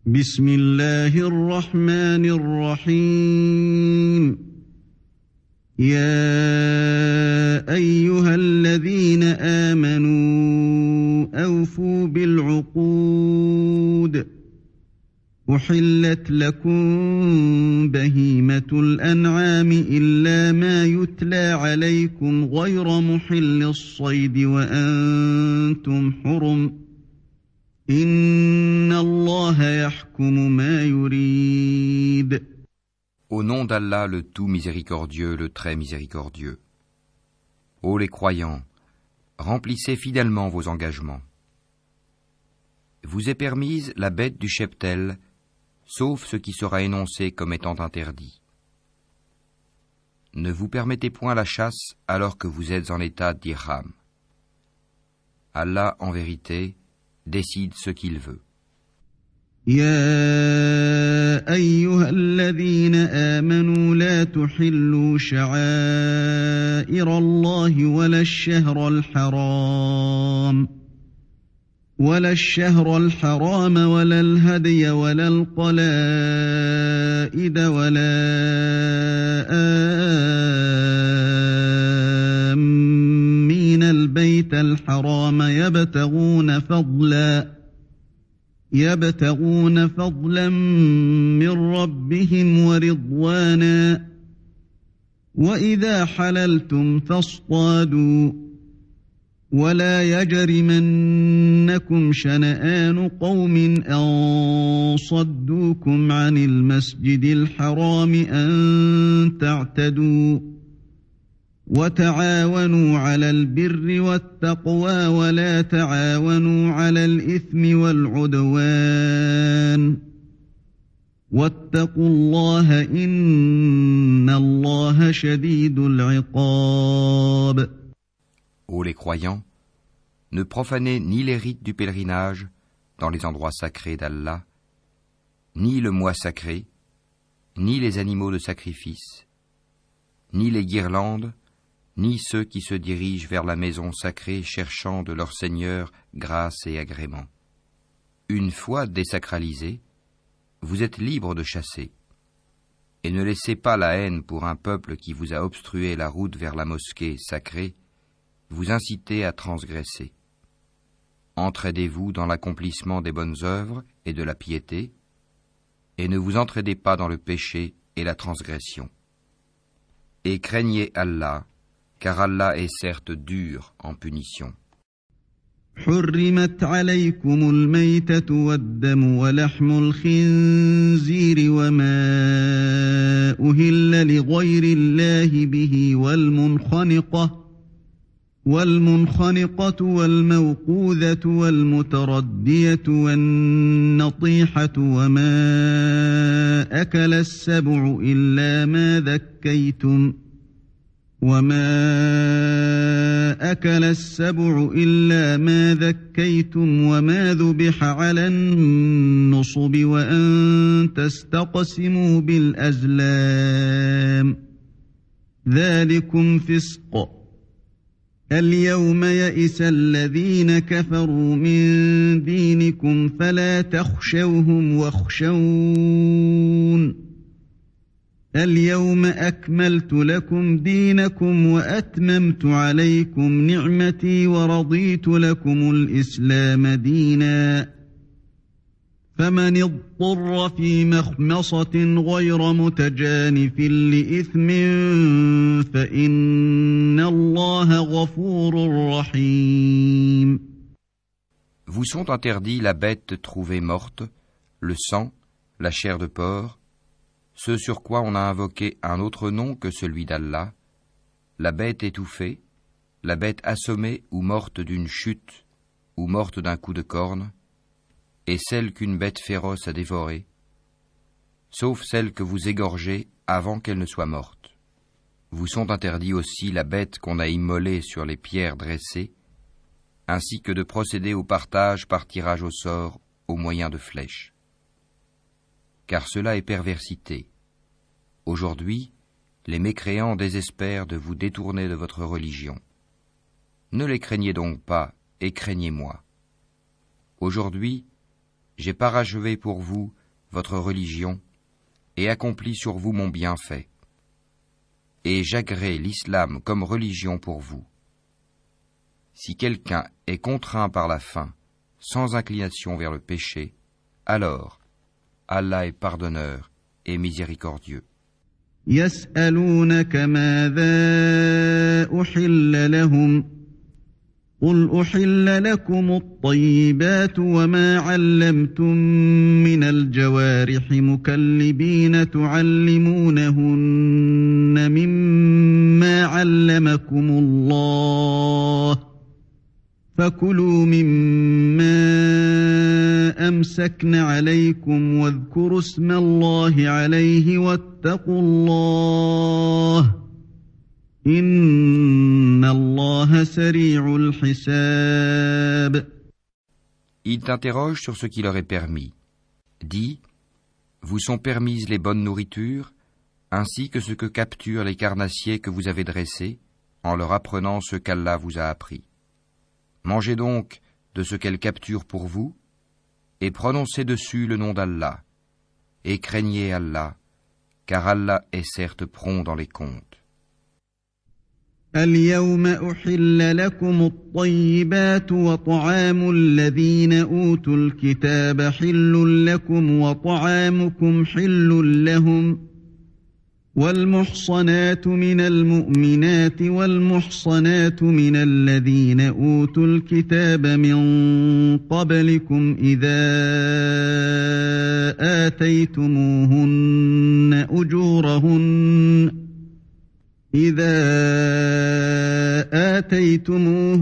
بسم الله الرحمن الرحيم يا أيها الذين آمنوا أوفوا بالعقود أحلت لكم بهيمة الأنعام إلا ما يتلى عليكم غير محل الصيد وأنتم حرم إن الله يحكم ما يريد. Au nom d'Allah, le tout miséricordieux, le très miséricordieux. Ô les croyants, remplissez fidèlement vos engagements. Vous est permise la bête du cheptel, sauf ce qui sera énoncé comme étant interdit. Ne vous permettez point la chasse alors que vous êtes en état d'ihram. Allah, en vérité, décide ce qu'il veut. يا أيها الذين آمنوا لا تحلوا شعائر الله ولا الشهر الحرام ولا الهدي ولا القلائد ولا آمين البيت الحرام يبتغون فضلا من ربهم ورضوانا وإذا حللتم فاصطادوا ولا يجرمنكم شنآن قوم أن صدوكم عن المسجد الحرام أن تعتدوا وتعاونوا على البر والتقوى ولا تعاونوا على الإثم والعدوان واتقوا الله إن الله شديد العقاب. Ô les croyants, ne profanez ni les rites du pèlerinage dans les endroits sacrés d'Allah, ni le mois sacré, ni les animaux de sacrifice, ni les guirlandes, ni ceux qui se dirigent vers la maison sacrée cherchant de leur Seigneur grâce et agrément. Une fois désacralisés, vous êtes libres de chasser. Et ne laissez pas la haine pour un peuple qui vous a obstrué la route vers la mosquée sacrée, vous inciter à transgresser. Entraidez-vous dans l'accomplissement des bonnes œuvres et de la piété, et ne vous entraidez pas dans le péché et la transgression. Et craignez Allah, car Allah est certes dur en punition. حرمت عليكم الميتة والدم ولحم الخنزير وما أهل لغير الله به والمنخنقة والموقوذة والمتردية والنطيحة وما أكل السبع إلا ما ذكيتم وما ذبح على النصب وأن تستقسموا بالأزلام ذلكم فسق. اليوم يئس الذين كفروا من دينكم فلا تخشوهم واخشون اليوم أكملت لكم دينكم وأتممت عليكم نعمتي ورضيت لكم الإسلام دينا فمن اضطر في مخمصة غير متجانف لإثم فإن الله غفور رحيم. Vous sont interdits la bête trouvée morte, le sang, la chair de porc, ce sur quoi on a invoqué un autre nom que celui d'Allah, la bête étouffée, la bête assommée ou morte d'une chute, ou morte d'un coup de corne, et celle qu'une bête féroce a dévorée, sauf celle que vous égorgez avant qu'elle ne soit morte. Vous sont interdits aussi la bête qu'on a immolée sur les pierres dressées, ainsi que de procéder au partage par tirage au sort au moyen de flèches. Car cela est perversité. Aujourd'hui, les mécréants désespèrent de vous détourner de votre religion. Ne les craignez donc pas, et craignez-moi. Aujourd'hui, j'ai parachevé pour vous votre religion, et accomplis sur vous mon bienfait. Et j'agrée l'islam comme religion pour vous. Si quelqu'un est contraint par la faim, sans inclination vers le péché, alors Allah est pardonneur et miséricordieux. يسألونك ماذا أحل لهم قل أحل لكم الطيبات وما علمتم من الجوارح مكلبين تعلمونهن مما علمكم الله فكلوا مما أمسكن عليكم واذكروا اسم الله عليه واتقوا الله إن الله سريع الحساب. Ils t'interrogent sur ce qui leur est permis. Dis, vous sont permises les bonnes nourritures, ainsi que ce que capturent les carnassiers que vous avez dressés, en leur apprenant ce qu'Allah vous a appris. Mangez donc de ce qu'elle capture pour vous, et prononcez dessus le nom d'Allah, et craignez Allah, car Allah est certes prompt dans les comptes. اليوم أحل لكم الطيبات وطعام الذين أوتوا الكتاب حل لكم وطعامكم حل لهم والمحصنات من المؤمنات والمحصنات من الذين أوتوا الكتاب من قبلكم إذا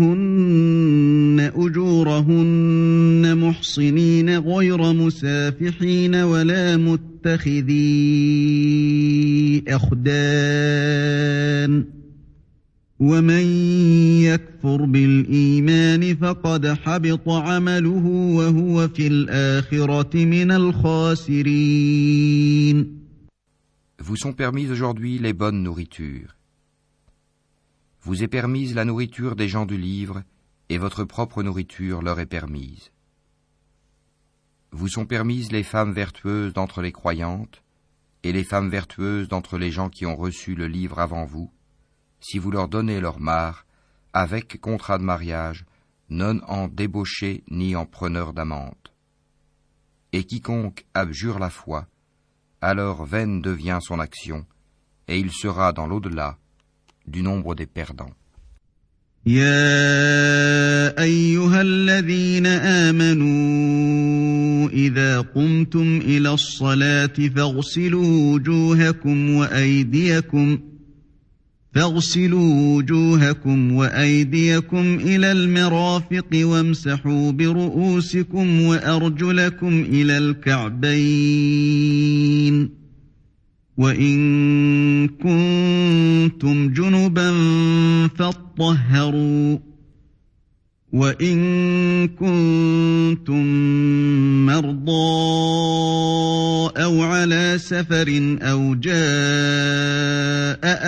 آتيتموهن أجورهن محصنين غير مسافحين ولا متخذي أخدان ومن يكفر بالإيمان فقد حبط عمله وهو في الآخرة من الخاسرين. Vous sont permises aujourd'hui les bonnes nourritures. Vous est permise la nourriture des gens du livre, et votre propre nourriture leur est permise. Vous sont permises les femmes vertueuses d'entre les croyantes, et les femmes vertueuses d'entre les gens qui ont reçu le livre avant vous, si vous leur donnez leur mare, avec contrat de mariage, non en débauché ni en preneur d'amante. Et quiconque abjure la foi, alors vaine devient son action, et il sera dans l'au-delà du nombre des perdants. يا أيها الذين آمنوا إذا قمتم إلى الصلاة فاغسلوا وجوهكم وأيديكم إلى المرافق وامسحوا برؤوسكم وأرجلكم إلى الكعبين وإن كنتم جنبا فاطهروا وإن كنتم مرضى أو على سفر أو جاء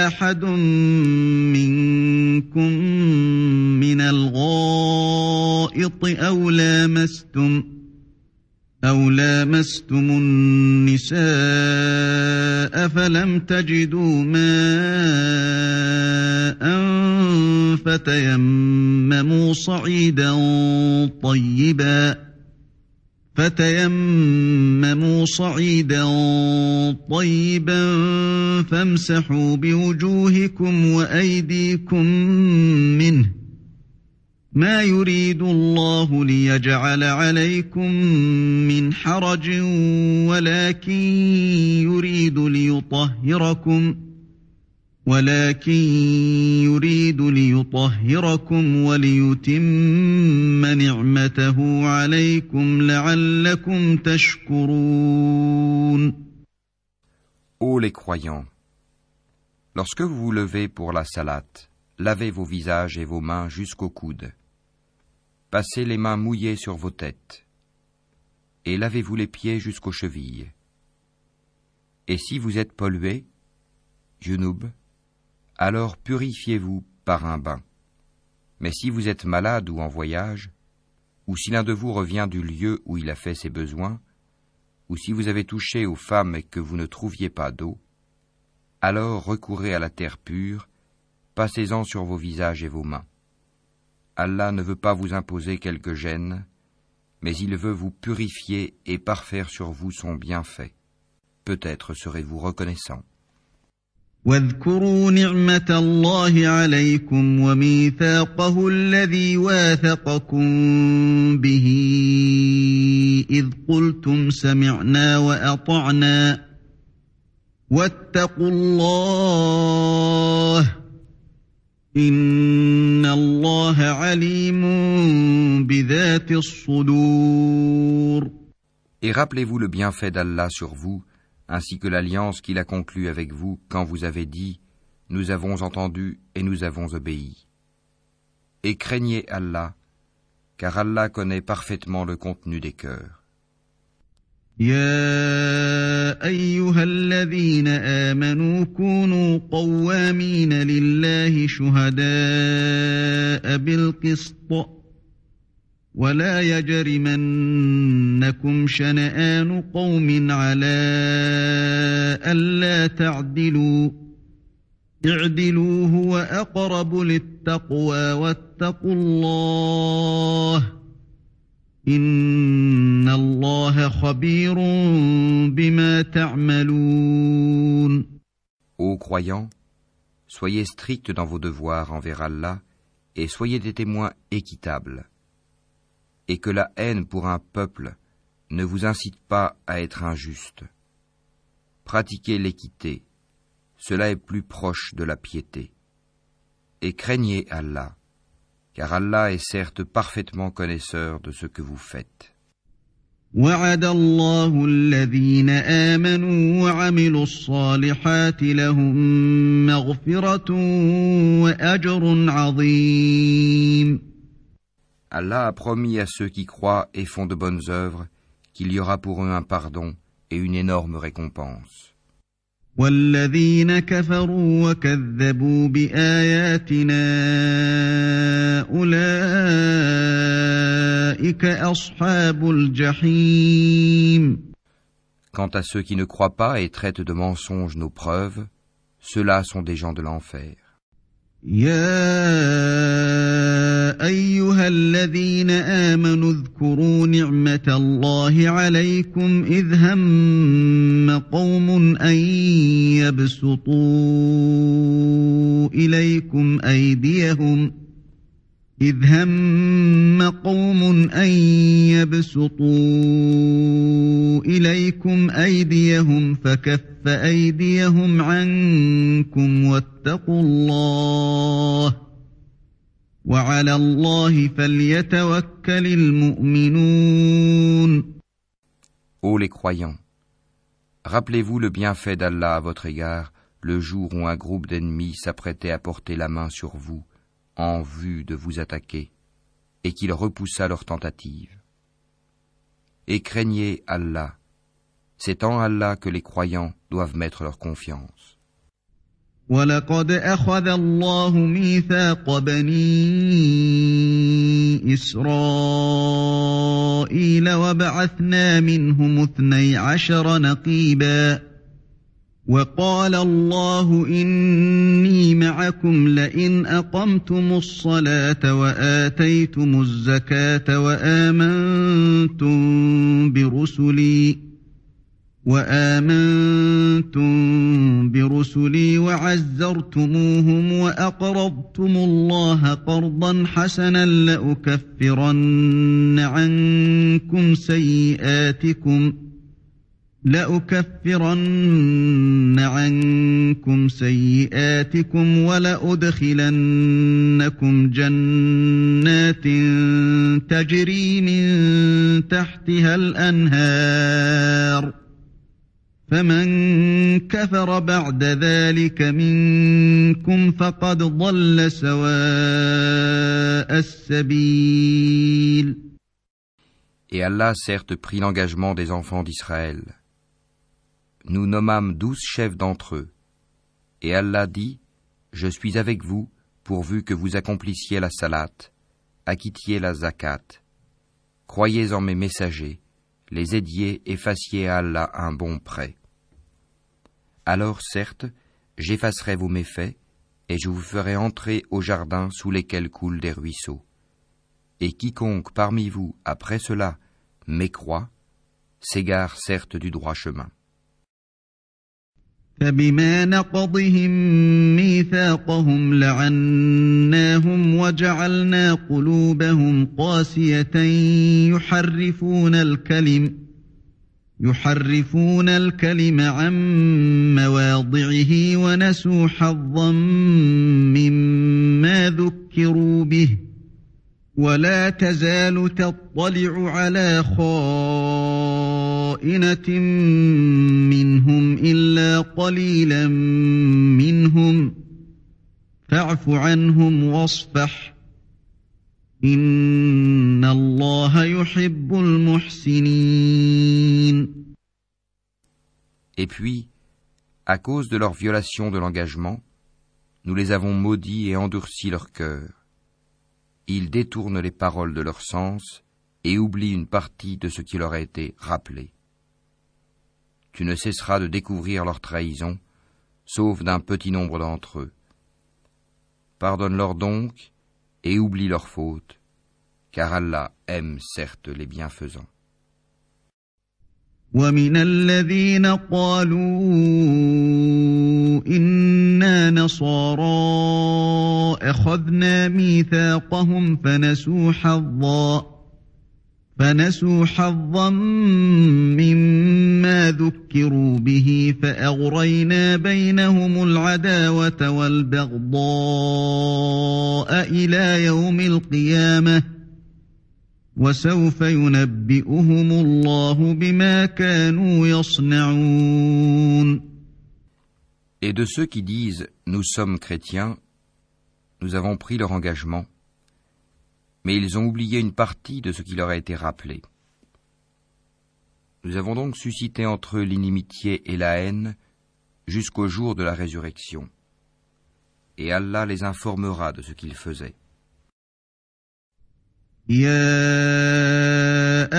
أحد منكم من الغائط أو لامستم النساء فلم تجدوا ماء فتيمموا صعيدا طيبا فامسحوا بوجوهكم وأيديكم منه ما يريد الله ليجعل عليكم من حرج ولكن يريد ليطهركم وليتم نعمته عليكم لعلكم تشكرون. Ô les croyants, lorsque vous vous levez pour la salate, lavez vos visages et vos mains jusqu'aux coudes. Passez les mains mouillées sur vos têtes. Et lavez-vous les pieds jusqu'aux chevilles. Et si vous êtes pollué, junub, alors purifiez-vous par un bain. Mais si vous êtes malade ou en voyage, ou si l'un de vous revient du lieu où il a fait ses besoins, ou si vous avez touché aux femmes et que vous ne trouviez pas d'eau, alors recourez à la terre pure, passez-en sur vos visages et vos mains. Allah ne veut pas vous imposer quelque gêne, mais il veut vous purifier et parfaire sur vous son bienfait. Peut-être serez-vous reconnaissant. واذكروا نعمة الله عليكم وميثاقه الذي واثقكم به إذ قلتم سمعنا وأطعنا واتقوا الله إن الله عليم بذات الصدور. Et rappelez-vous le bienfait d'Allah sur vous, ainsi que l'alliance qu'il a conclue avec vous quand vous avez dit « Nous avons entendu et nous avons obéi ». Et craignez Allah, car Allah connaît parfaitement le contenu des cœurs. يا أيها الذين آمنوا كونوا قوامين لله شهداء بالقسط ولا يجرمنكم شنآن قوم على ألا تعدلوا اعدلوا هو أقرب للتقوى واتقوا الله إن الله خبير بما تعملون. Ô croyants, soyez stricts dans vos devoirs envers Allah et soyez des témoins équitables. Et que la haine pour un peuple ne vous incite pas à être injuste. Pratiquez l'équité, cela est plus proche de la piété. Et craignez Allah, car Allah est certes parfaitement connaisseur de ce que vous faites. وعد الله الذين آمنوا وعملوا الصالحات لهم مغفرة وأجر عظيم. Allah a promis à ceux qui croient et font de bonnes œuvres qu'il y aura pour eux un pardon et une énorme récompense. والذين كفروا وكذبوا بآياتنا أولئك أصحاب الجحيم. Quant à ceux qui ne croient pas et traitent de mensonges nos preuves, ceux-là sont des gens de l'enfer. يا أيها الذين آمنوا اذكروا نعمة الله عليكم إذ هم قوم أن يبسطوا إليكم أيديهم فكف أيديهم عنكم واتقوا الله وعلى الله فليتوكل المؤمنون. Ô les croyants, rappelez-vous le bienfait d'Allah à votre égard le jour où un groupe d'ennemis s'apprêtait à porter la main sur vous en vue de vous attaquer et qu'il repoussa leur tentative. Et craignez Allah, c'est en Allah que les croyants doivent mettre leur confiance. وَلَقَدْ أَخَذَ اللَّهُ مِيثَاقَ بَنِي إِسْرَائِيلَ وَبَعَثْنَا مِنْهُمُ 12 نَقِيبًا وَقَالَ اللَّهُ إِنِّي مَعَكُمْ لَئِنْ أَقَمْتُمُ الصَّلَاةَ وَآتَيْتُمُ الزَّكَاةَ وآمنتم برسلي وعزرتموهم وأقرضتم الله قرضا حسنا لأكفرن عنكم سيئاتكم ولأدخلنكم جنات تجري من تحتها الأنهار فمن كفر بعد ذلك منكم فقد ضل سواء السبيل. Et Allah certes prit l'engagement des enfants d'Israël. Nous nommâmes 12 chefs d'entre eux. Et Allah dit, je suis avec vous, pourvu que vous accomplissiez la salat, acquittiez la zakat, croyez en mes messagers, les aidiez et fassiez à Allah un bon prêt. Alors certes, j'effacerai vos méfaits, et je vous ferai entrer au jardin sous lesquels coulent des ruisseaux. Et quiconque parmi vous, après cela, mécroit, s'égare certes du droit chemin. فبما نقضهم ميثاقهم لعناهم وجعلنا قلوبهم قاسية يحرفون الكلم عن مواضعه ونسوا حظا مما ذكروا به ولا تزال تطلع على خائنة منهم إلا قليلا منهم فاعف عنهم واصفح إن الله يحب المحسنين. Et puis, à cause de leur violation de l'engagement, nous les avons maudits et endurci leur cœur. Ils détournent les paroles de leur sens et oublient une partie de ce qui leur a été rappelé. Tu ne cesseras de découvrir leur trahison, sauf d'un petit nombre d'entre eux. Pardonne-leur donc et oublie leurs fautes, car Allah aime certes les bienfaisants. ومن الذين قالوا إنا نصارى أخذنا ميثاقهم فنسوا حظا مما ذكروا به فأغرينا بينهم العداوة والبغضاء إلى يوم القيامة وسوف ينبئهم الله بما كانوا يصنعون. Et de ceux qui disent « Nous sommes chrétiens », nous avons pris leur engagement, mais ils ont oublié une partie de ce qui leur a été rappelé. Nous avons donc suscité entre eux l'inimitié et la haine jusqu'au jour de la résurrection. Et Allah les informera de ce qu'ils faisaient. يا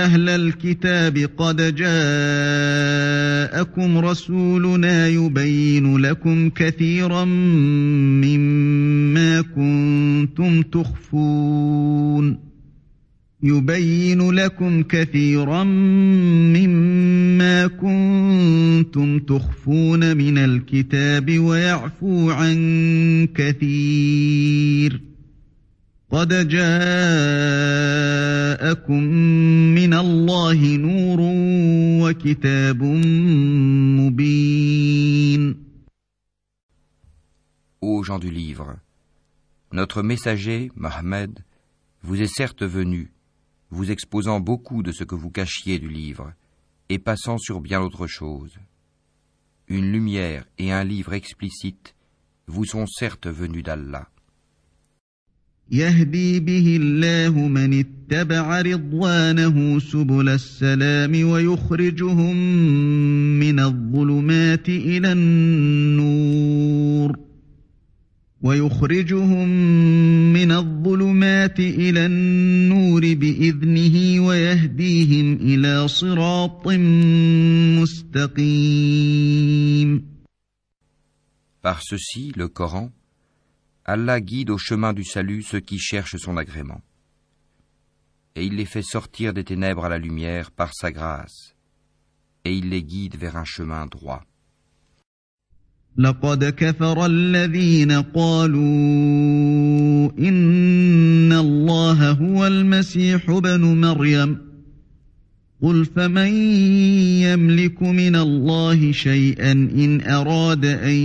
أهل الكتاب قد جاءكم رسولنا يبين لكم كثيرا مما كنتم تخفون من الكتاب ويعفو عن كثير قد جاءكم من الله نور وكتاب مبين. Ô gens du livre, notre messager, Mohammed, vous est certes venu, vous exposant beaucoup de ce que vous cachiez du livre, et passant sur bien autre chose. Une lumière et un livre explicite vous sont certes venus d'Allah. يهدي به الله من اتبع رضوانه سبل السلام ويخرجهم من الظلمات إلى النور بإذنه ويهديهم إلى صراط مستقيم. Par ceci, le Coran, Allah guide au chemin du salut ceux qui cherchent son agrément. Et il les fait sortir des ténèbres à la lumière par sa grâce. Et il les guide vers un chemin droit. لقد كفر الذين قالوا إن الله هو المسيح ابن مريم قل فمن يملك من الله شيئا إن أراد أن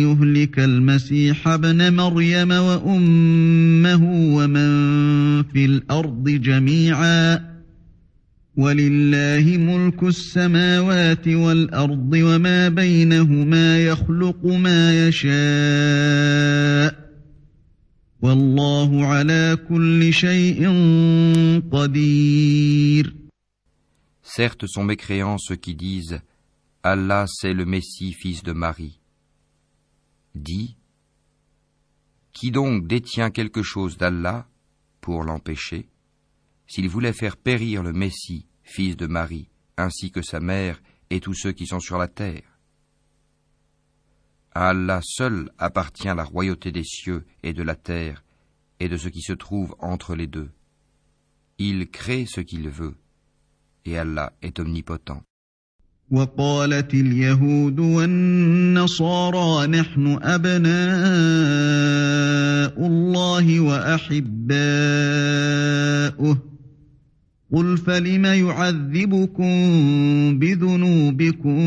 يهلك المسيح ابن مريم وأمه ومن في الأرض جميعا ولله ملك السماوات والأرض وما بينهما يخلق ما يشاء والله على كل شيء قدير. Certes sont mécréants ceux qui disent « Allah c'est le Messie, fils de Marie ». Dis « Qui donc détient quelque chose d'Allah pour l'empêcher ? S'il voulait faire périr le Messie, fils de Marie, ainsi que sa mère et tous ceux qui sont sur la terre. À Allah seul appartient la royauté des cieux et de la terre et de ce qui se trouve entre les deux. Il crée ce qu'il veut, et Allah est omnipotent. وقالت اليهود والنصارى نحن أبناء الله وأحباؤه قل فلم يعذبكم بذنوبكم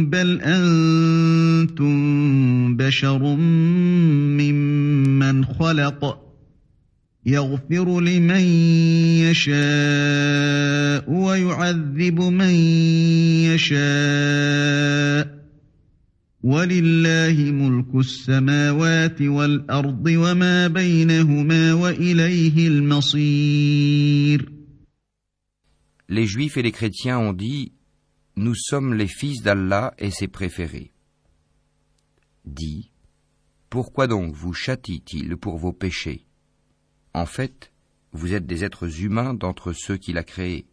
بل أنتم بشر ممن خلق يغفر لمن يشاء ويعذب من يشاء ولله ملك السماوات والأرض وما بينهما وإليه المصير. Les Juifs et les chrétiens ont dit « Nous sommes les fils d'Allah et ses préférés ». Dis « Pourquoi donc vous châtie-t-il pour vos péchés ? En fait, vous êtes des êtres humains d'entre ceux qu'il a créés.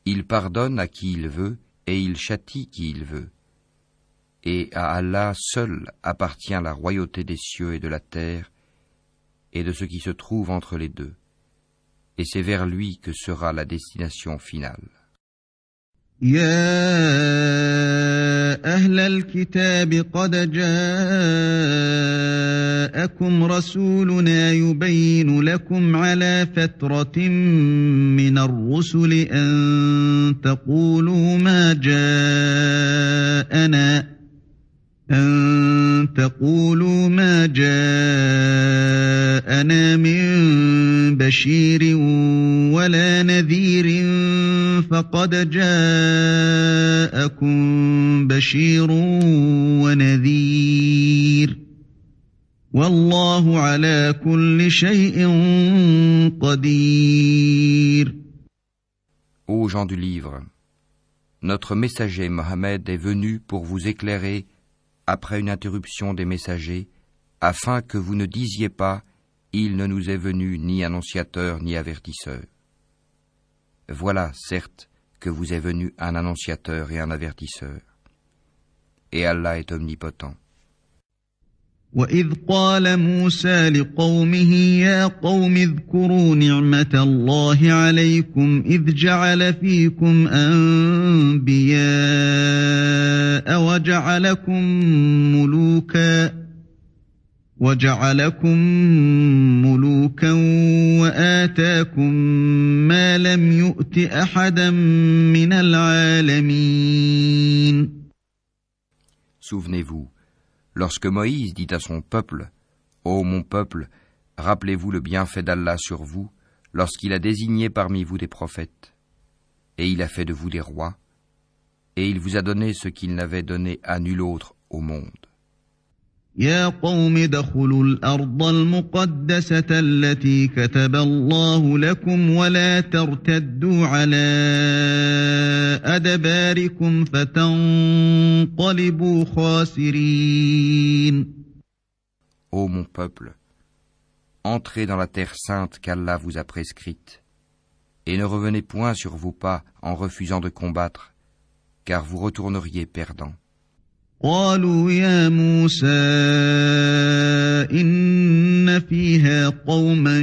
Il pardonne à qui il veut et il châtie qui il veut. Et à Allah seul appartient la royauté des cieux et de la terre et de ce qui se trouve entre les deux. Et c'est vers lui que sera la destination finale. يا أهل الكتاب قد جاءكم رسولنا يبين لكم على فترة من الرسل أن تقولوا ما جاءنا من بشير ولا نذير فقد جاءكم بشير ونذير والله على كل شيء قدير. Ô gens du livre, notre messager Mohammed est venu pour vous éclairer après une interruption des messagers, afin que vous ne disiez pas « Il ne nous est venu ni annonciateur ni avertisseur ». Voilà, certes, que vous est venu un annonciateur et un avertisseur. Et Allah est omnipotent. وَإِذْ قَالَ مُوسَى لِقَوْمِهِ يَا قَوْمِ اذْكُرُوا نِعْمَةَ اللَّهِ عَلَيْكُمْ إِذْ جَعَلَ فِيكُمْ أَنْبِيَاءَ وَجَعَلَكُمْ مُلُوكًا وَآتَاكُمْ مَا لَمْ يُؤْتِ أَحَدًا مِنَ الْعَالَمِينَ. Souvenez-vous, lorsque Moïse dit à son peuple, « Ô mon peuple, rappelez-vous le bienfait d'Allah sur vous, lorsqu'il a désigné parmi vous des prophètes, et il a fait de vous des rois, et il vous a donné ce qu'il n'avait donné à nul autre au monde. » يا قوم ادخلوا الأرض المقدسة التي كتب الله لكم ولا ترتدوا على أدباركم فتنقلبوا خاسرين. Ô mon peuple, entrez dans la terre sainte qu'Allah vous a prescrite, et ne revenez point sur vos pas en refusant de combattre, car vous retourneriez perdants. قالوا يا موسى إن فيها قوما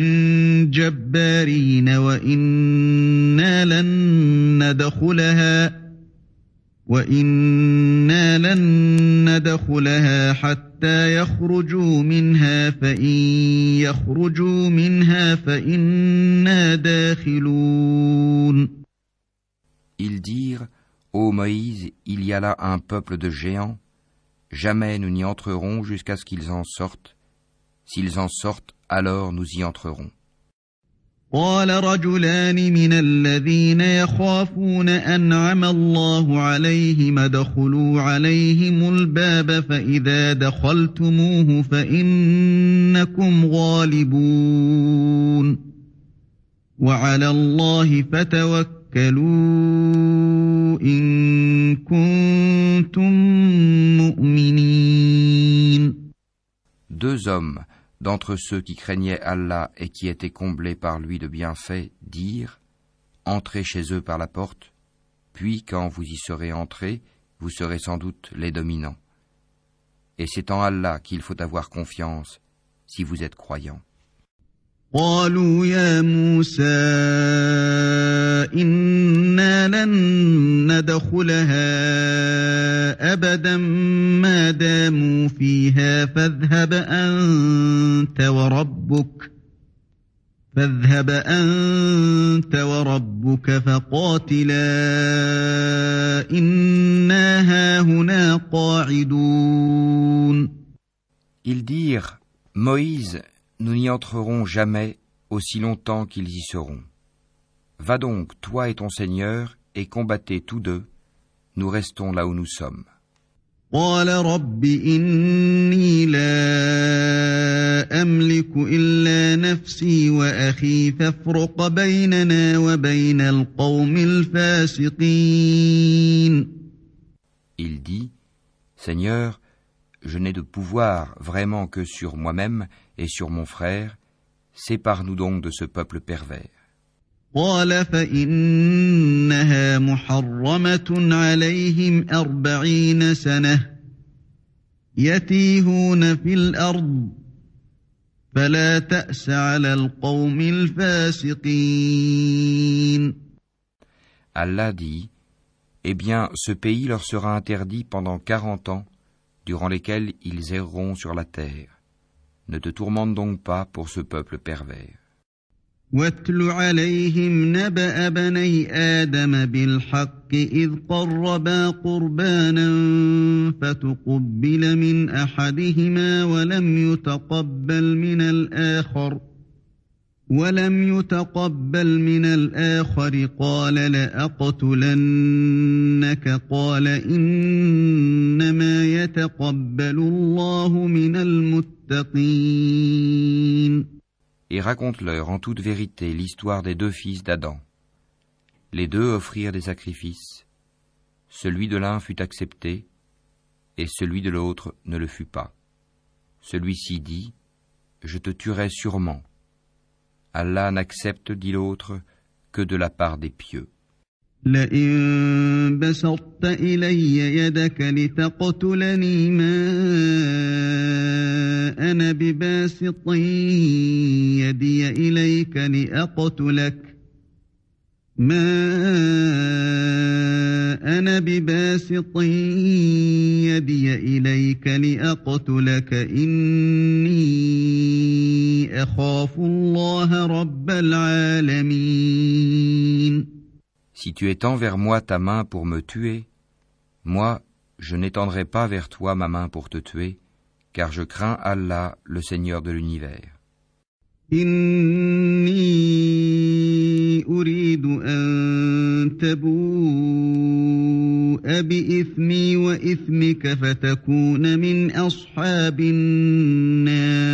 جبارين وإنا لن ندخلها حتى يخرجوا منها فإن يخرجوا منها فإنا داخلون. Ils dirent, ô Moïse, il y a là un peuple de géants. Jamais nous n'y entrerons jusqu'à ce qu'ils en sortent. S'ils en sortent, alors nous y entrerons. قال رجلان من الذين يخافون أنعم الله عليهم ادخلوا عليهم الباب فإذا دخلتموه فإنكم غالبون وعلى الله فتوكلوا إن كنتم مؤمنين. Deux hommes d'entre ceux qui craignaient Allah et qui étaient comblés par lui de bienfaits dirent « Entrez chez eux par la porte, Puis, quand vous y serez entrés, vous serez sans doute les dominants. Et c'est en Allah qu'il faut avoir confiance si vous êtes croyants. قالوا يا موسى إنا لن ندخلها أبدا ما داموا فيها فاذهب أنت وربك فقاتلا إنا هاهنا قاعدون. Ils dirent, Moïse, nous n'y entrerons jamais aussi longtemps qu'ils y seront. Va donc, toi et ton Seigneur, et combattez tous deux. Nous restons là où nous sommes. قال رب إني لا أملك إلا نفسي وأخي فافرق بيننا وبين القوم الفاسقين. Il dit, Seigneur, je n'ai de pouvoir vraiment que sur moi-même et sur mon frère. Sépare-nous donc de ce peuple pervers. قال فإنها محرمة عليهم 40 سنة يتيهون في الأرض فلا تأس على القوم الفاسقين. Allah dit, eh bien, ce pays leur sera interdit pendant 40 ans, durant lesquels ils erreront sur la terre. Ne te tourmente donc pas pour ce peuple pervers. واتل عليهم نبأ بني آدم بالحق إذ قربا قربانا فتقبل من أحدهما ولم يتقبل من الآخر قال لأقتلنك قال إنما يتقبل الله من المتقين. Et raconte-leur en toute vérité l'histoire des deux fils d'Adam. Les deux offrirent des sacrifices. Celui de l'un fut accepté, et celui de l'autre ne le fut pas. Celui-ci dit, « Je te tuerai sûrement. » Allah n'accepte, dit l'autre, que de la part des pieux. لئن بسطت إلي يدك لتقتلني ما أنا بباسط يدي إليك لأقتلك إني أخاف الله رب العالمين. Si tu étends vers moi ta main pour me tuer, moi, je n'étendrai pas vers toi ma main pour te tuer, car je crains Allah, le Seigneur de l'univers. إني أريد أن تبوء بإثمي وإثمك فتكون من أصحاب النار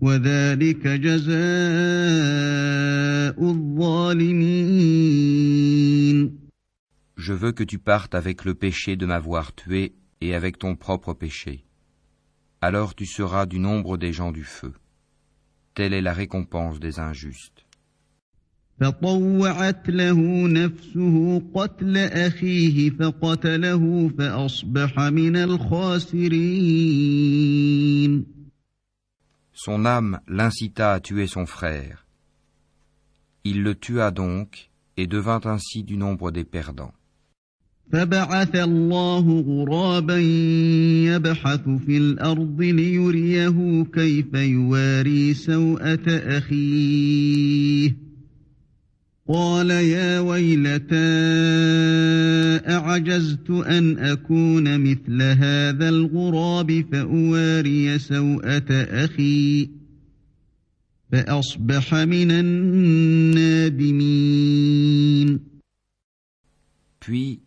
وذلك جزاء الظالمين. Je veux que tu partes avec le péché de m'avoir tué et avec ton propre péché. Alors tu seras du nombre des gens du feu. Telle est la récompense des injustes. فطوعت له نفسه قتل أخيه فقتله فأصبح من الخاسرين. Son âme l'incita à tuer son frère. Il le tua donc et devint ainsi du nombre des perdants. فبعث الله غرابا يبحث في الأرض ليريه كيف يواري سوءة أخيه قال يا ويلتى أعجزت أن أكون مثل هذا الغراب فأواري سوءة أخي فأصبح من النادمين. Puis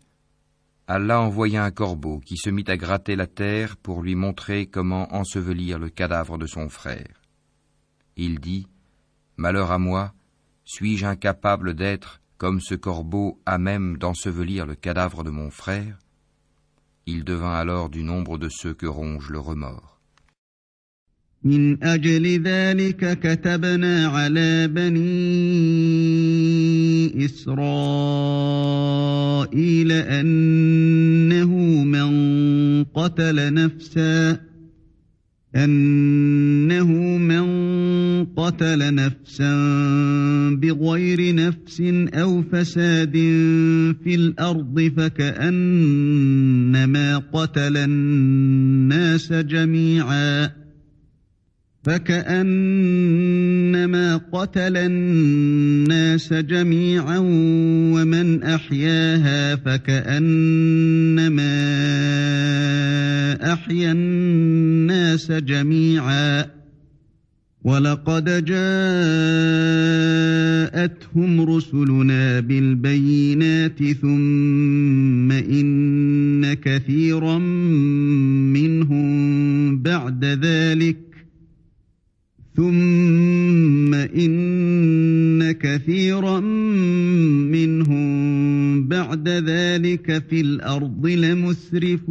Allah envoya un corbeau qui se mit à gratter la terre pour lui montrer comment ensevelir le cadavre de son frère. Il dit, « Malheur à moi, suis-je incapable d'être, comme ce corbeau, à même d'ensevelir le cadavre de mon frère ?» Il devint alors du nombre de ceux que ronge le remords. من أجل ذلك كتبنا على بني بني إسرائيل أنه من قتل نفسا بغير نفس أو فساد في الأرض فكأنما قتل الناس جميعا ومن أحياها فكأنما أحيا الناس جميعا ولقد جاءتهم رسلنا بالبينات ثم إن كثيرا منهم بعد ذلك في الأرض لمسرفون.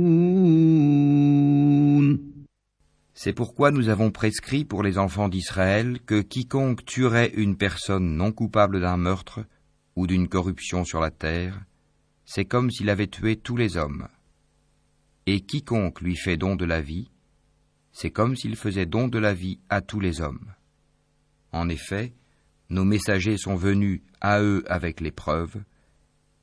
C'est pourquoi nous avons prescrit pour les enfants d'Israël que quiconque tuerait une personne non coupable d'un meurtre ou d'une corruption sur la terre, c'est comme s'il avait tué tous les hommes. Et quiconque lui fait don de la vie, c'est comme s'il faisait don de la vie à tous les hommes. En effet, nos messagers sont venus à eux avec les preuves,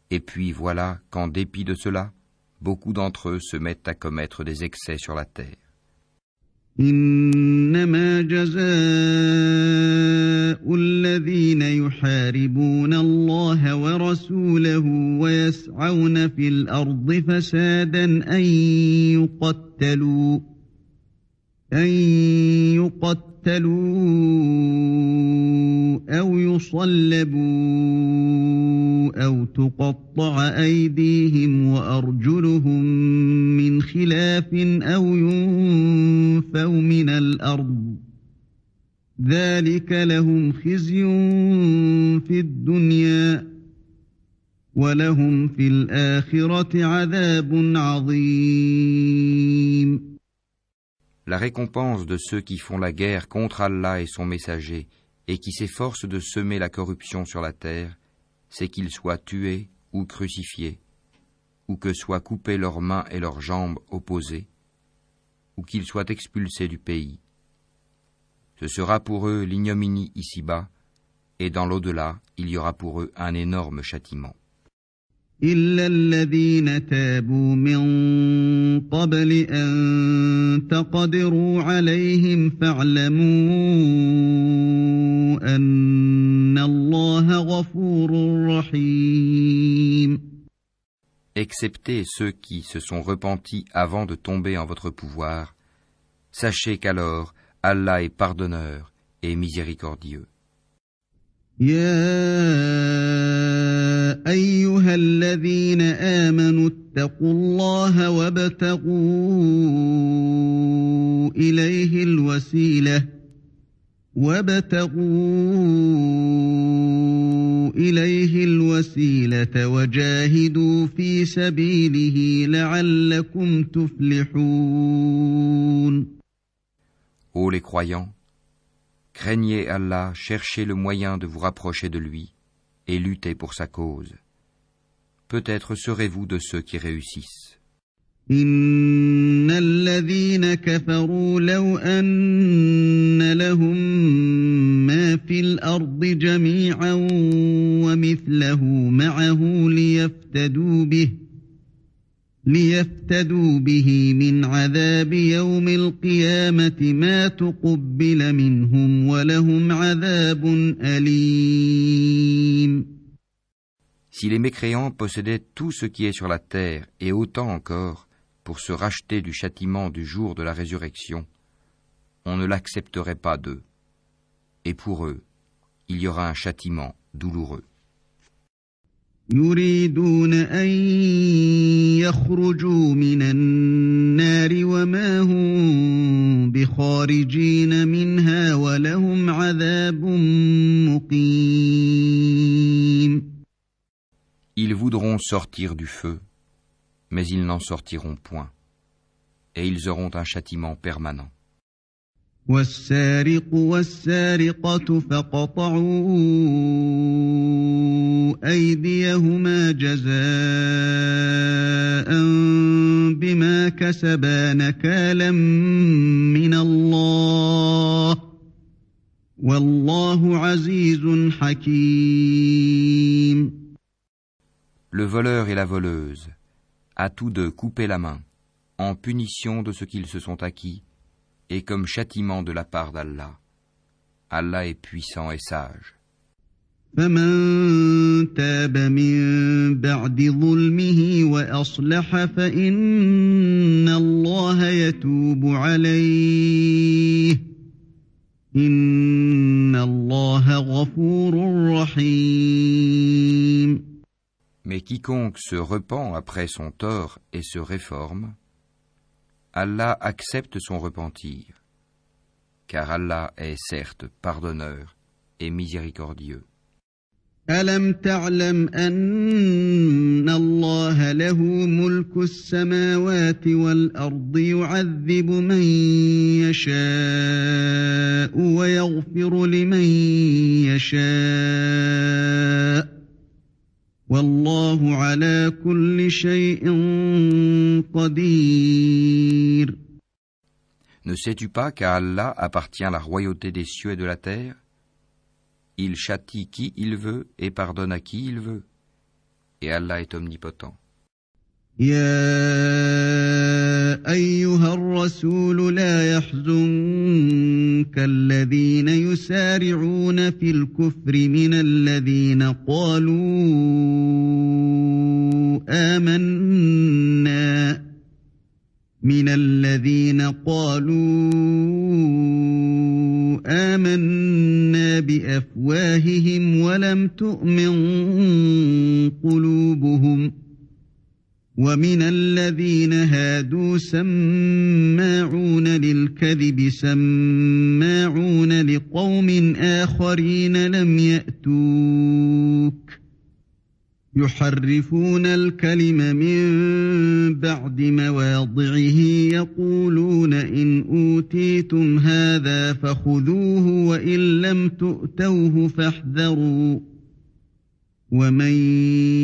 et puis voilà qu'en dépit de cela, beaucoup d'entre eux se mettent à commettre des excès sur la terre. إنما جزاء الذين يحاربون الله ورسوله ويسعون في الأرض فسادا أن يقتلوا أو يصلبوا أو تقطع أيديهم وأرجلهم من خلاف أو ينفوا من الأرض ذلك لهم خزي في الدنيا ولهم في الآخرة عذاب عظيم. La récompense de ceux qui font la guerre contre Allah et son messager et qui s'efforcent de semer la corruption sur la terre, c'est qu'ils soient tués ou crucifiés, ou que soient coupées leurs mains et leurs jambes opposées, ou qu'ils soient expulsés du pays. Ce sera pour eux l'ignominie ici-bas, et dans l'au-delà, il y aura pour eux un énorme châtiment. إلا الذين تابوا من قبل أن تقدروا عليهم فاعلموا أن الله غفور رحيم. Excepté ceux qui se sont repentis avant de tomber en votre pouvoir, sachez qu'alors Allah est pardonneur et miséricordieux. يا أيها الذين آمنوا اتقوا الله وابتغوا إليه الوسيلة وجاهدوا في سبيله لعلكم تفلحون. Ô les croyants, craignez Allah, cherchez le moyen de vous rapprocher de lui et luttez pour sa cause. Peut-être serez-vous de ceux qui réussissent. إن الذين كفروا لو أن لهم ما في الأرض جميعا ومثله معه ليفتدوا به من عذاب يوم القيامة ما تقبل منهم ولهم عذاب أليم. Si les mécréants possédaient tout ce qui est sur la terre et autant encore pour se racheter du châtiment du jour de la résurrection, on ne l'accepterait pas d'eux. Et pour eux, il y aura un châtiment douloureux. يريدون أن يخرجوا من النار وما هم بخارجين منها ولهم عذاب مقيم. Ils voudront sortir du feu, mais ils n'en sortiront point, et ils auront un châtiment permanent. والسارق والسارقة فاقطعوا أيديهما جزاء بما كسبا نكالا من الله والله عزيز حكيم. Le voleur et la voleuse, à tous deux couper la main, en punition de ce qu'ils se sont acquis, et comme châtiment de la part d'Allah. Allah est puissant et sage. فمن تاب من بعد ظلمه وأصلح فإن الله يتوب عليه إن الله غفور رحيم. Mais quiconque se repent après son tort et se réforme, Allah accepte son repentir, car Allah est certes pardonneur et miséricordieux. ألم تعلم أن الله له ملك السماوات والأرض يعذب من يشاء ويغفر لمن يشاء والله على كل شيء قدير. Ne sais-tu pas qu'à Allah appartient la royauté des cieux et de la terre? Il châtie qui il veut et pardonne à qui il veut. Et Allah est omnipotent. يا أيها الرسول لا يحزنك الذين يسارعون في الكفر من الذين قالوا آمنا بأفواههم ولم تؤمن قلوبهم ومن الذين هادوا سماعون للكذب سماعون لقوم آخرين لم يأتوك يحرفون الكلم من بعد مواضعه يقولون إن أوتيتم هذا فخذوه وإن لم تؤتوه فاحذروا ومن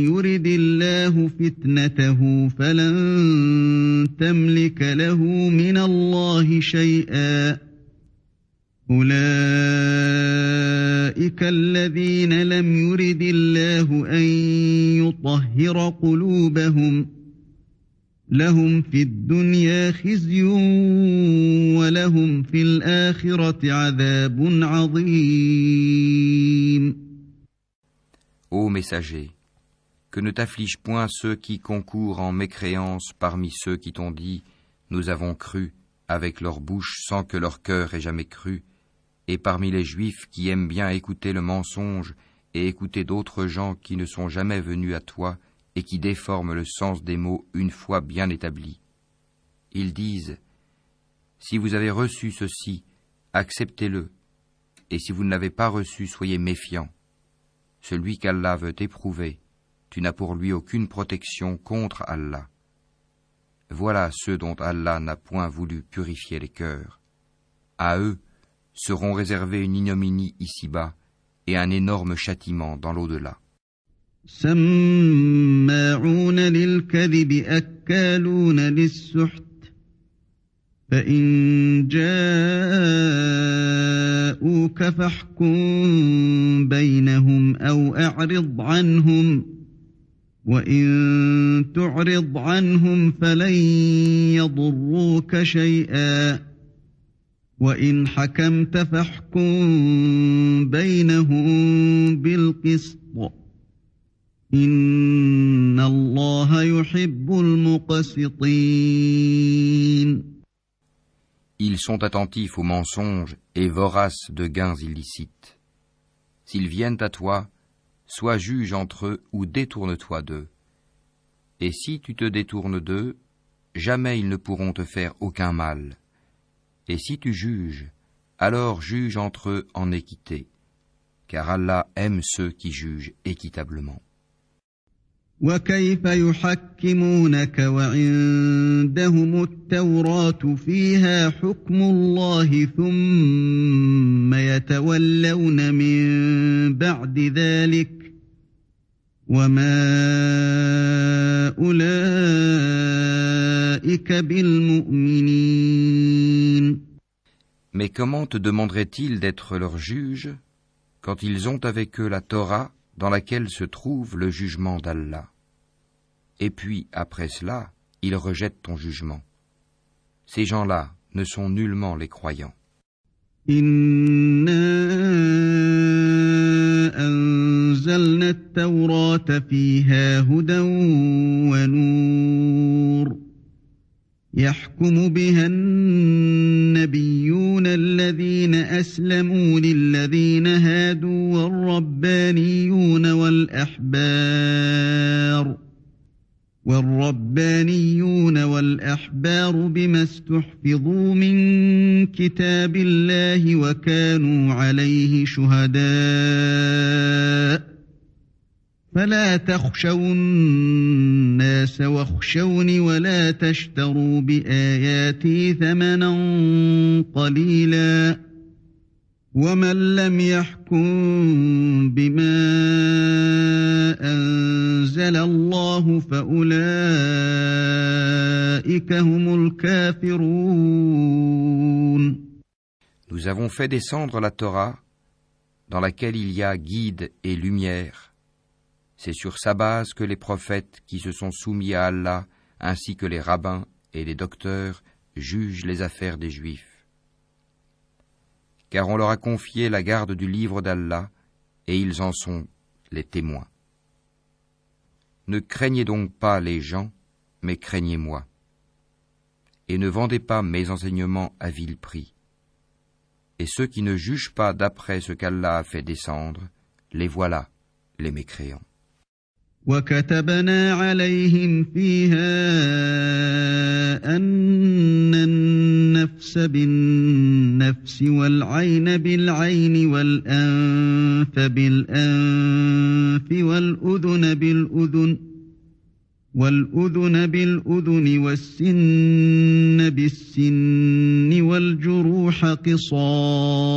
يرد الله فتنته فلن تملك له من الله شيئا أولئك الذين لم يرد الله أن يطهر قلوبهم لهم في الدنيا خزي ولهم في الآخرة عذاب عظيم. Ô messager, que ne t'afflige point ceux qui concourent en mécréance parmi ceux qui t'ont dit « Nous avons cru » avec leur bouche sans que leur cœur ait jamais cru, et parmi les Juifs qui aiment bien écouter le mensonge et écouter d'autres gens qui ne sont jamais venus à toi et qui déforment le sens des mots une fois bien établis. Ils disent « Si vous avez reçu ceci, acceptez-le, et si vous ne l'avez pas reçu, soyez méfiants. Celui qu'Allah veut éprouver, tu n'as pour lui aucune protection contre Allah. Voilà ceux dont Allah n'a point voulu purifier les cœurs. À eux seront réservés une ignominie ici-bas et un énorme châtiment dans l'au-delà. سماعون للكذب أكالون للسحت فإن جاءوك فاحكم بينهم أو أعرض عنهم وإن تعرض عنهم فلن يضروك شيئا وإن حكمت فاحكم بينهم بالقسط إن الله يحب المقسطين. Ils sont attentifs aux mensonges et voraces de gains illicites. S'ils viennent à toi, sois juge entre eux ou détourne-toi d'eux. Et si tu te détournes d'eux, jamais ils ne pourront te faire aucun mal. Et si tu juges, alors juge entre eux en équité, car Allah aime ceux qui jugent équitablement. وكيف يحكمونك وعندهم التوراة فيها حكم الله ثم يتولون من بعد ذلك وما أولئك بالمؤمنين. Mais comment te demanderait-il d'être leur juge quand ils ont avec eux la Torah dans laquelle se trouve le jugement d'Allah? Et puis, après cela, ils rejettent ton jugement. Ces gens-là ne sont nullement les croyants. إنا أنزلنا التوراة فيها هدى ونور يحكم بها النبيون الذين أسلموا للذين هادوا والربانيون والأحبار بما استحفظوا من كتاب الله وكانوا عليه شهداء فلا تخشوا الناس واخشوني ولا تشتروا بآياتي ثمنا قليلا ومن لم يحكم بما أنزل الله فأولئك هم الكافرون. Nous avons fait descendre la Torah, dans laquelle il y a guide et lumière. C'est sur sa base que les prophètes qui se sont soumis à Allah, ainsi que les rabbins et les docteurs, jugent les affaires des Juifs. Car on leur a confié la garde du livre d'Allah, et ils en sont les témoins. Ne craignez donc pas les gens, mais craignez-moi. Et ne vendez pas mes enseignements à vil prix. Et ceux qui ne jugent pas d'après ce qu'Allah a fait descendre, les voilà, les mécréants. وكتبنا عليهم فيها أن النفس بالنفس والعين بالعين والأنف بالأنف والأذن بالأذن والسن بالسن والجروح قصاص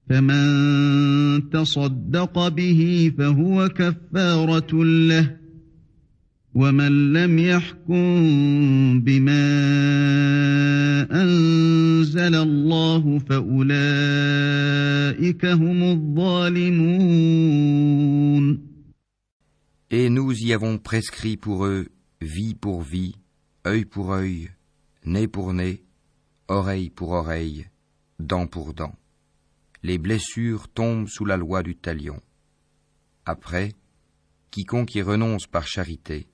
فمن تصدق به فهو كفارة له ومن لم يحكم بما أنزل الله فأولئك هم الظالمون. Et nous y avons prescrit pour eux vie pour vie, œil pour œil, nez pour nez, oreille pour oreille, dent pour dent. Les blessures tombent sous la loi du talion. Après, quiconque y renonce par charité,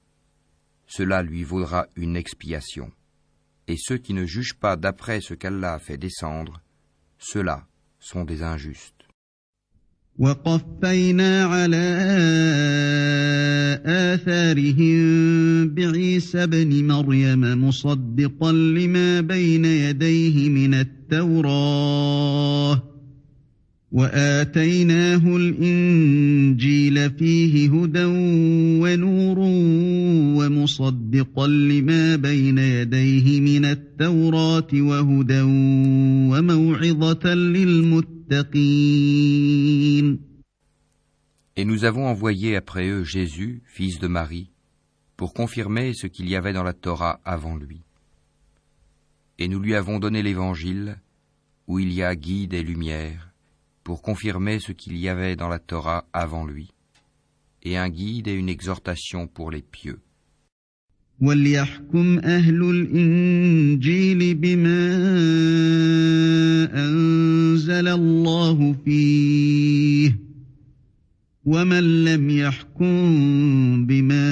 cela lui vaudra une expiation. Et ceux qui ne jugent pas d'après ce qu'Allah a fait descendre, ceux-là sont des injustes. وقفينا على آثارهم بعيسى ابن مريم مصدقا لما بين يديه من التوراة وآتيناه الإنجيل فيه هدى ونور ومصدقا لما بين يديه من التوراة وهدى وموعظة للمتقين. Et nous avons envoyé après eux Jésus, fils de Marie, pour confirmer ce qu'il y avait dans la Torah avant lui. Et nous lui avons donné l'Évangile, où il y a guide et lumière, pour confirmer ce qu'il y avait dans la Torah avant lui, et un guide et une exhortation pour les pieux. وَلْيَحْكُمْ أَهْلُ الْإِنْجِيلِ بِمَا أَنزَلَ اللَّهُ فِيهِ وَمَنْ لَمْ يَحْكُمْ بِمَا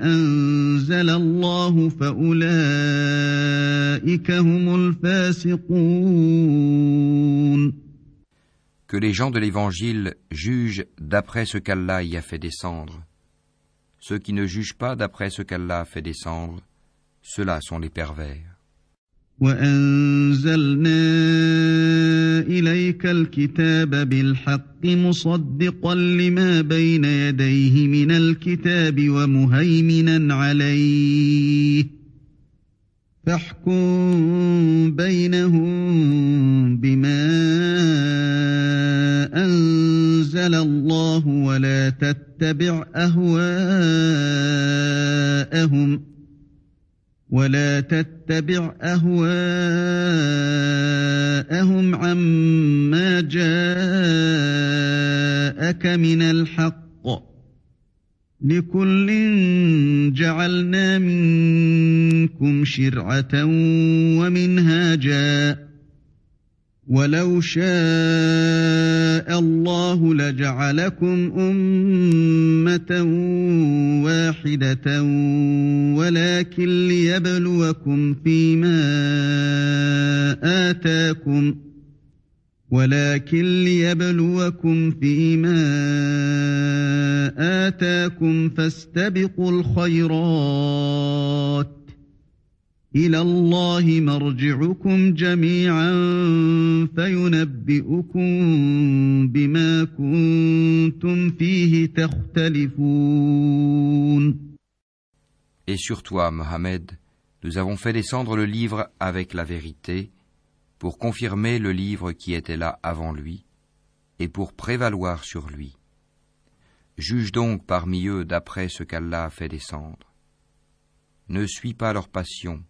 أَنزَلَ اللَّهُ فَأُولَئِكَ هُمُ الْفَاسِقُونَ. Que les gens de l'Évangile jugent d'après ce qu'Allah y a fait descendre. Ceux qui ne jugent pas d'après ce qu'Allah a fait descendre, ceux-là sont les pervers. وَأَنزَلْنَا إِلَيْكَ الْكِتَابَ بِالْحَقِّ مُصَدِّقًا لِمَا بَيْنَ يَدَيْهِ مِنَ الْكِتَابِ وَمُهَيْمِنًا عَلَيْهِ فَاحْكُم بَيْنَهُم بِمَا أَنزَلَ أنزل الله ولا تتبع أهواءهم عما جاءك من الحق لكل جعلنا منكم شرعة ومنهاجا ولو شاء الله لجعلكم أمة واحدة ولكن ليبلوكم فيما آتاكم فاستبقوا الخيرات إلى الله مرجعكم جميعا فينبئكم بما كنتم فيه تختلفون. Et sur toi, Mohammed, nous avons fait descendre le livre avec la vérité pour confirmer le livre qui était là avant lui et pour prévaloir sur lui. Juge donc parmi eux d'après ce qu'Allah a fait descendre. Ne suis pas leur passion,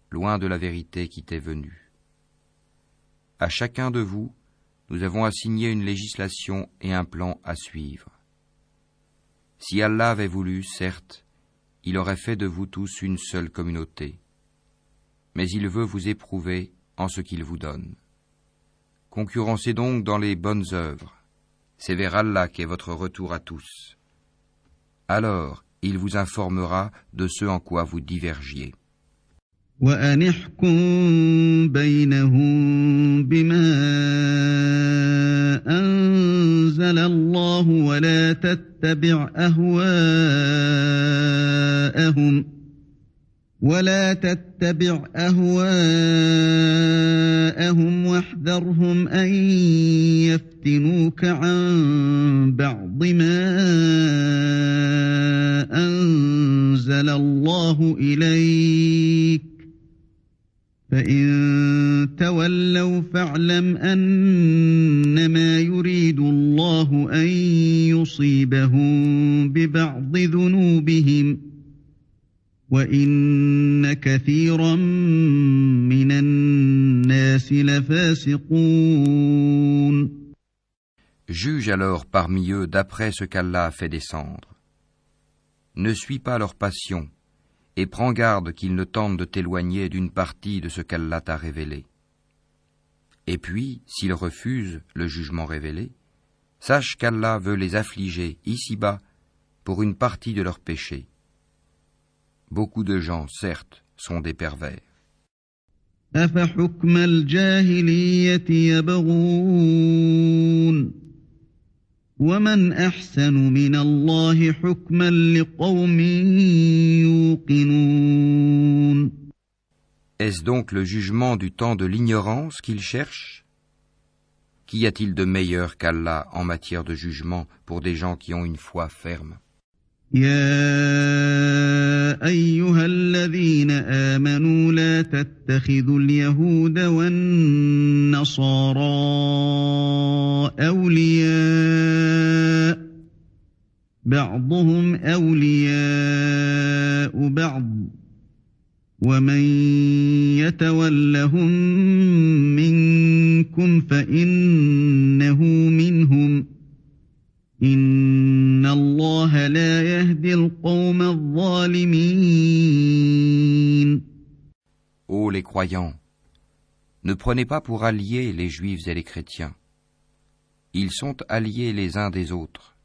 loin de la vérité qui t'est venue. À chacun de vous, nous avons assigné une législation et un plan à suivre. Si Allah avait voulu, certes, il aurait fait de vous tous une seule communauté. Mais il veut vous éprouver en ce qu'il vous donne. Concurrencez donc dans les bonnes œuvres. C'est vers Allah qu'est votre retour à tous. Alors, il vous informera de ce en quoi vous divergiez. وأن احكم بينهم بما أنزل الله ولا تتبع أهواءهم واحذرهم أن يفتنوك عن بعض ما أنزل الله إليك فإن تولوا فاعلم أنما يريد الله أن يصيبهم ببعض ذنوبهم وإن كثيرا من الناس لفاسقون. Juge alors parmi eux d'après ce qu'Allah a fait descendre. Ne suis pas leur passion et prends garde qu'ils ne tentent de t'éloigner d'une partie de ce qu'Allah t'a révélé. Et puis, s'ils refusent le jugement révélé, sache qu'Allah veut les affliger ici-bas pour une partie de leurs péchés. Beaucoup de gens, certes, sont des pervers. أفحكم الجاهلية يبغون ومن أحسن من الله حكما لقوم يوقنون. Est-ce donc le jugement du temps de l'ignorance qu'ils cherchent? Qu'y a-t-il de meilleur qu'Allah en matière de jugement pour des gens qui ont une foi ferme? يا أيها الذين آمنوا لا تتخذوا اليهود والنصارى أولياء بعضهم أولياء بعض ومن يتولهم منكم فإنه منهم إن الله لا يهدي القوم الظالمين. Ô les croyants, ne prenez pas pour alliés les juifs et les chrétiens. Ils sont alliés les uns des autres.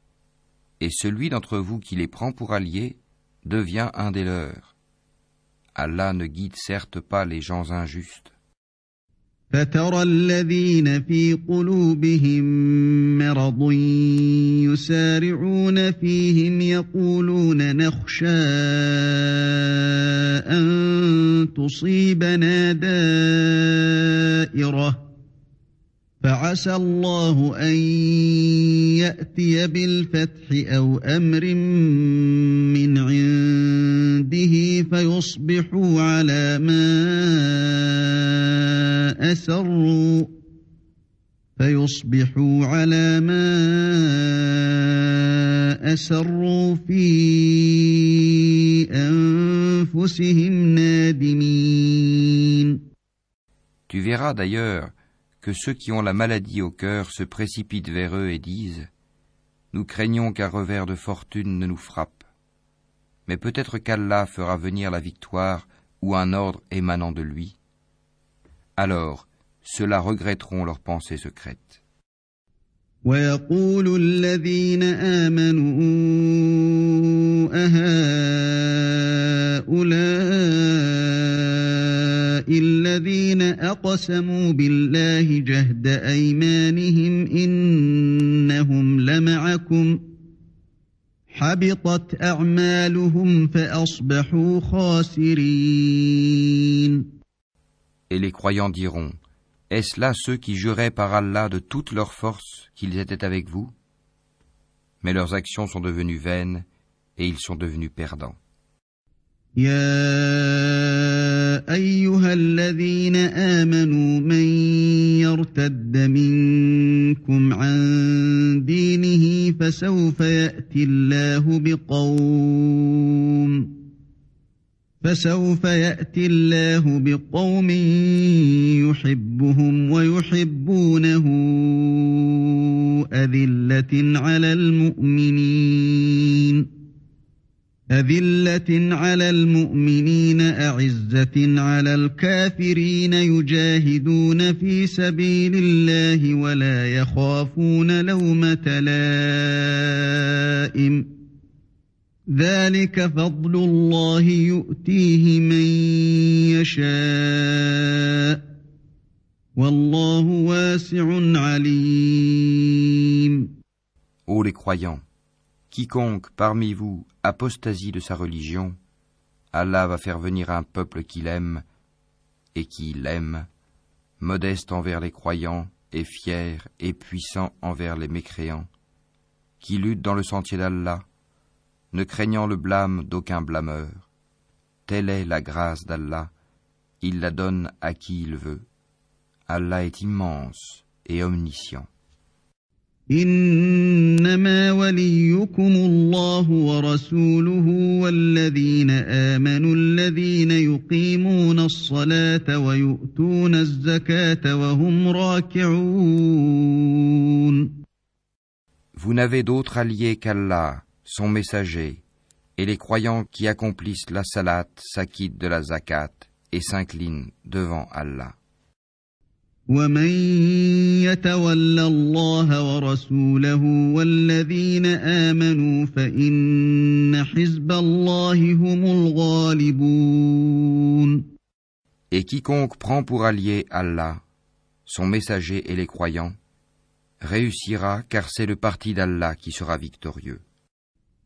Et celui d'entre vous qui les prend pour alliés devient un des leurs. Allah ne guide certes pas les gens injustes. فترى الذين في قلوبهم مرض يسارعون فيهم يقولون نخشى أن تصيبنا دائرة فعسى الله أن يأتي بالفتح أو أمر من عنده فيصبحوا على ما أسروا فيصبحوا على ما أسروا في أنفسهم نادمين. Tu verras d'ailleurs que ceux qui ont la maladie au cœur se précipitent vers eux et disent « Nous craignons qu'un revers de fortune ne nous frappe. Mais peut-être qu'Allah fera venir la victoire ou un ordre émanant de lui. » Alors, ceux-là regretteront leurs pensées secrètes. ويقول الذين آمنوا أهؤلاء الذين أقسموا بالله جهد أيمانهم إنهم لمعكم حبطت أعمالهم فأصبحوا خاسرين. Et les croyants diront « Est-ce là ceux qui juraient par Allah de toute leur force qu'ils étaient avec vous ?» Mais leurs actions sont devenues vaines et ils sont devenus perdants. يا أيها الذين آمنوا من يرتد منكم عن دينه فسوف يأتي الله بقوم يحبهم ويحبونه أذلة على المؤمنين أعزة على الكافرين يجاهدون في سبيل الله ولا يخافون لومة لائم ذلك فضل الله يؤتيه من يشاء والله واسع عليم. Ô les croyants, quiconque parmi vous apostasie de sa religion, Allah va faire venir un peuple qu'il aime et qui l'aime, modeste envers les croyants et fier et puissant envers les mécréants, qui lutte dans le sentier d'Allah, ne craignant le blâme d'aucun blâmeur. Telle est la grâce d'Allah, il la donne à qui il veut. Allah est immense et omniscient. إنما وليكم الله ورسوله والذين آمنوا الذين يقيمون الصلاة ويؤتون الزكاة وهم راكعون. Vous n'avez d'autre allié qu'Allah, son messager, et les croyants qui accomplissent la salat s'acquittent de la zakat et s'inclinent devant Allah. ومن يتول الله ورسوله والذين آمنوا فإن حزب الله هم الغالبون. Et quiconque prend pour allié Allah, son messager et les croyants, réussira car c'est le parti d'Allah qui sera victorieux.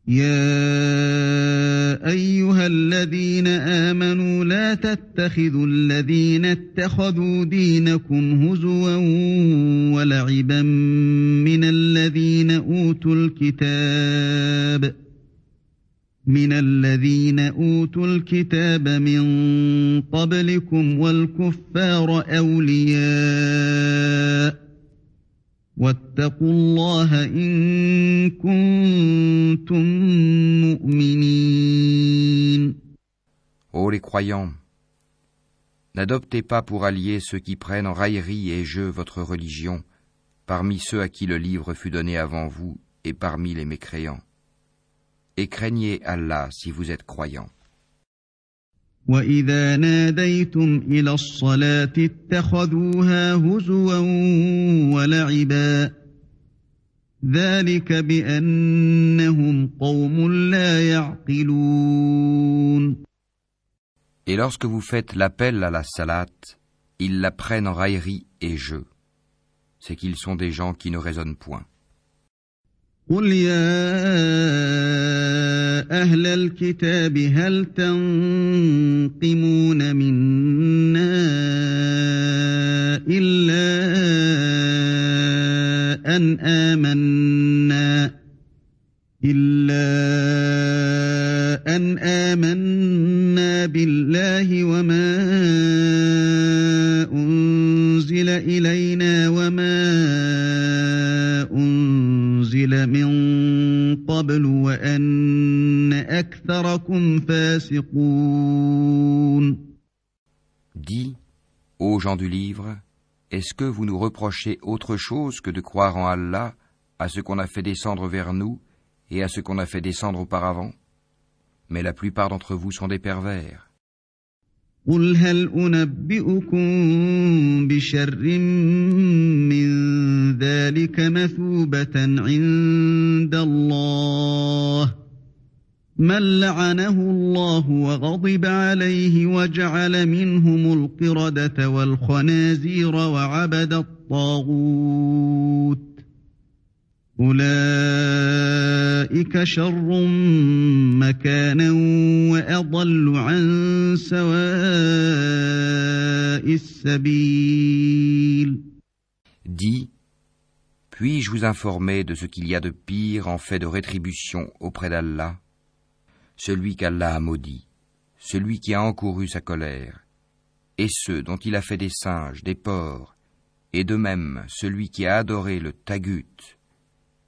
يا أيها الذين آمنوا لا تتخذوا الذين اتخذوا دينكم هزوا ولعبا من الذين أوتوا الكتاب من قبلكم والكفار أولياء واتقوا الله إن كنتم مؤمنين. Ô les croyants, n'adoptez pas pour alliés ceux qui prennent en raillerie et jeu votre religion, parmi ceux à qui le livre fut donné avant vous et parmi les mécréants. Et craignez Allah si vous êtes croyants. وَإِذَا نَادَيْتُمْ إِلَى الصَّلَاةِ اتَّخَذُوهَا هُزُوًا وَلَعِبًا ذَلِكَ بِأَنَّهُمْ قَوْمٌ لَا يَعْقِلُونَ. Et lorsque vous faites l'appel à la salat, ils la prennent en raillerie et jeu. C'est qu'ils sont des gens qui ne raisonnent point. قُلْ يَا أَهْلَ الْكِتَابِ هَلْ تَنقِمُونَ مِنَّا إِلَّا أَنْ آمَنَّا بِاللَّهِ وَمَا أُنزِلَ إِلَيْنَا وَمَا أنزل من قبل وأن أكثركم فاسقون. Dis, ô gens du livre, est-ce que vous nous reprochez autre chose que de croire en Allah, à ce qu'on a fait descendre vers nous et à ce qu'on a fait descendre auparavant? Mais la plupart d'entre vous sont des pervers. قل هل أنبئكم بشر من ذلك مثوبة عند الله من لعنه الله وغضب عليه وجعل منهم القردة والخنازير وعبد الطاغوت أولئك شر مكانا وأضل عن سواء السبيل. Dis, puis-je vous informer de ce qu'il y a de pire en fait de rétribution auprès d'Allah? Celui qu'Allah a maudit, celui qui a encouru sa colère, et ceux dont il a fait des singes, des porcs, et de même celui qui a adoré le tagut.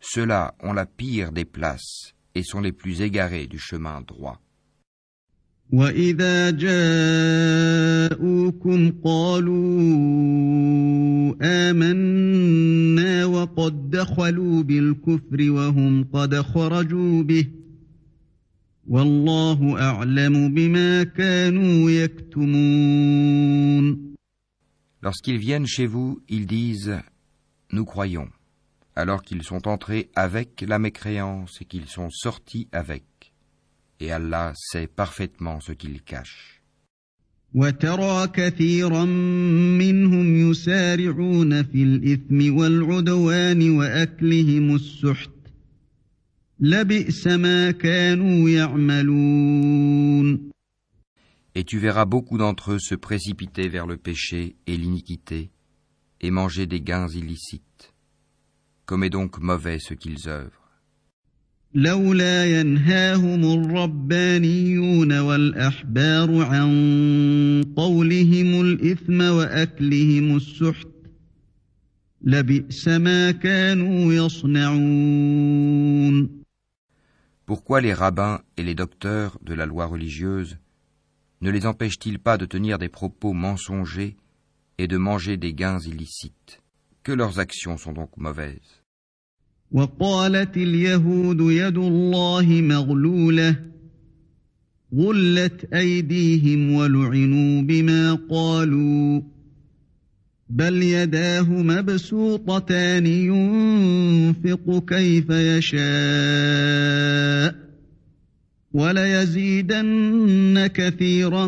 Ceux-là ont la pire des places et sont les plus égarés du chemin droit. وَإِذَا جَاءُوكُمْ قَالُوا آمَنَّا وَقَدْ دَخَلُوا بِالْكُفْرِ وَهُمْ قَدْ خَرَجُوا بِهِ وَاللَّهُ أَعْلَمُ بِمَا كَانُوا يَكْتُمُونَ. Lorsqu'ils viennent chez vous, ils disent « Nous croyons », alors qu'ils sont entrés avec la mécréance et qu'ils sont sortis avec. Et Allah sait parfaitement ce qu'ils cachent. وَتَرَى كَثِيرًا مِّنْهُمْ يُسَارِعُونَ فِي الْإِثْمِ وَالْعُدْوَانِ وَأَكْلِهِمُ السُّحْتَ لَبِئْسَ مَا كَانُوا يَعْمَلُونَ. Et tu verras beaucoup d'entre eux se précipiter vers le péché et l'iniquité et manger des gains illicites. Comme est donc mauvais ce qu'ils œuvrent. لولا ينهاهم الربانيون والأحبار عن قولهم الإثم وأكلهم السحت لبئس ما كانوا يصنعون. Pourquoi les rabbins et les docteurs de la loi religieuse ne les empêchent-ils pas de tenir des propos mensongers et de manger des gains illicites? Que leurs actions sont donc mauvaises. وقالت اليهود يد الله مغلولة غلت أيديهم ولعنوا بما قالوا بل يداه مبسوطتان ينفق كيف يشاء وليزيدن كثيرا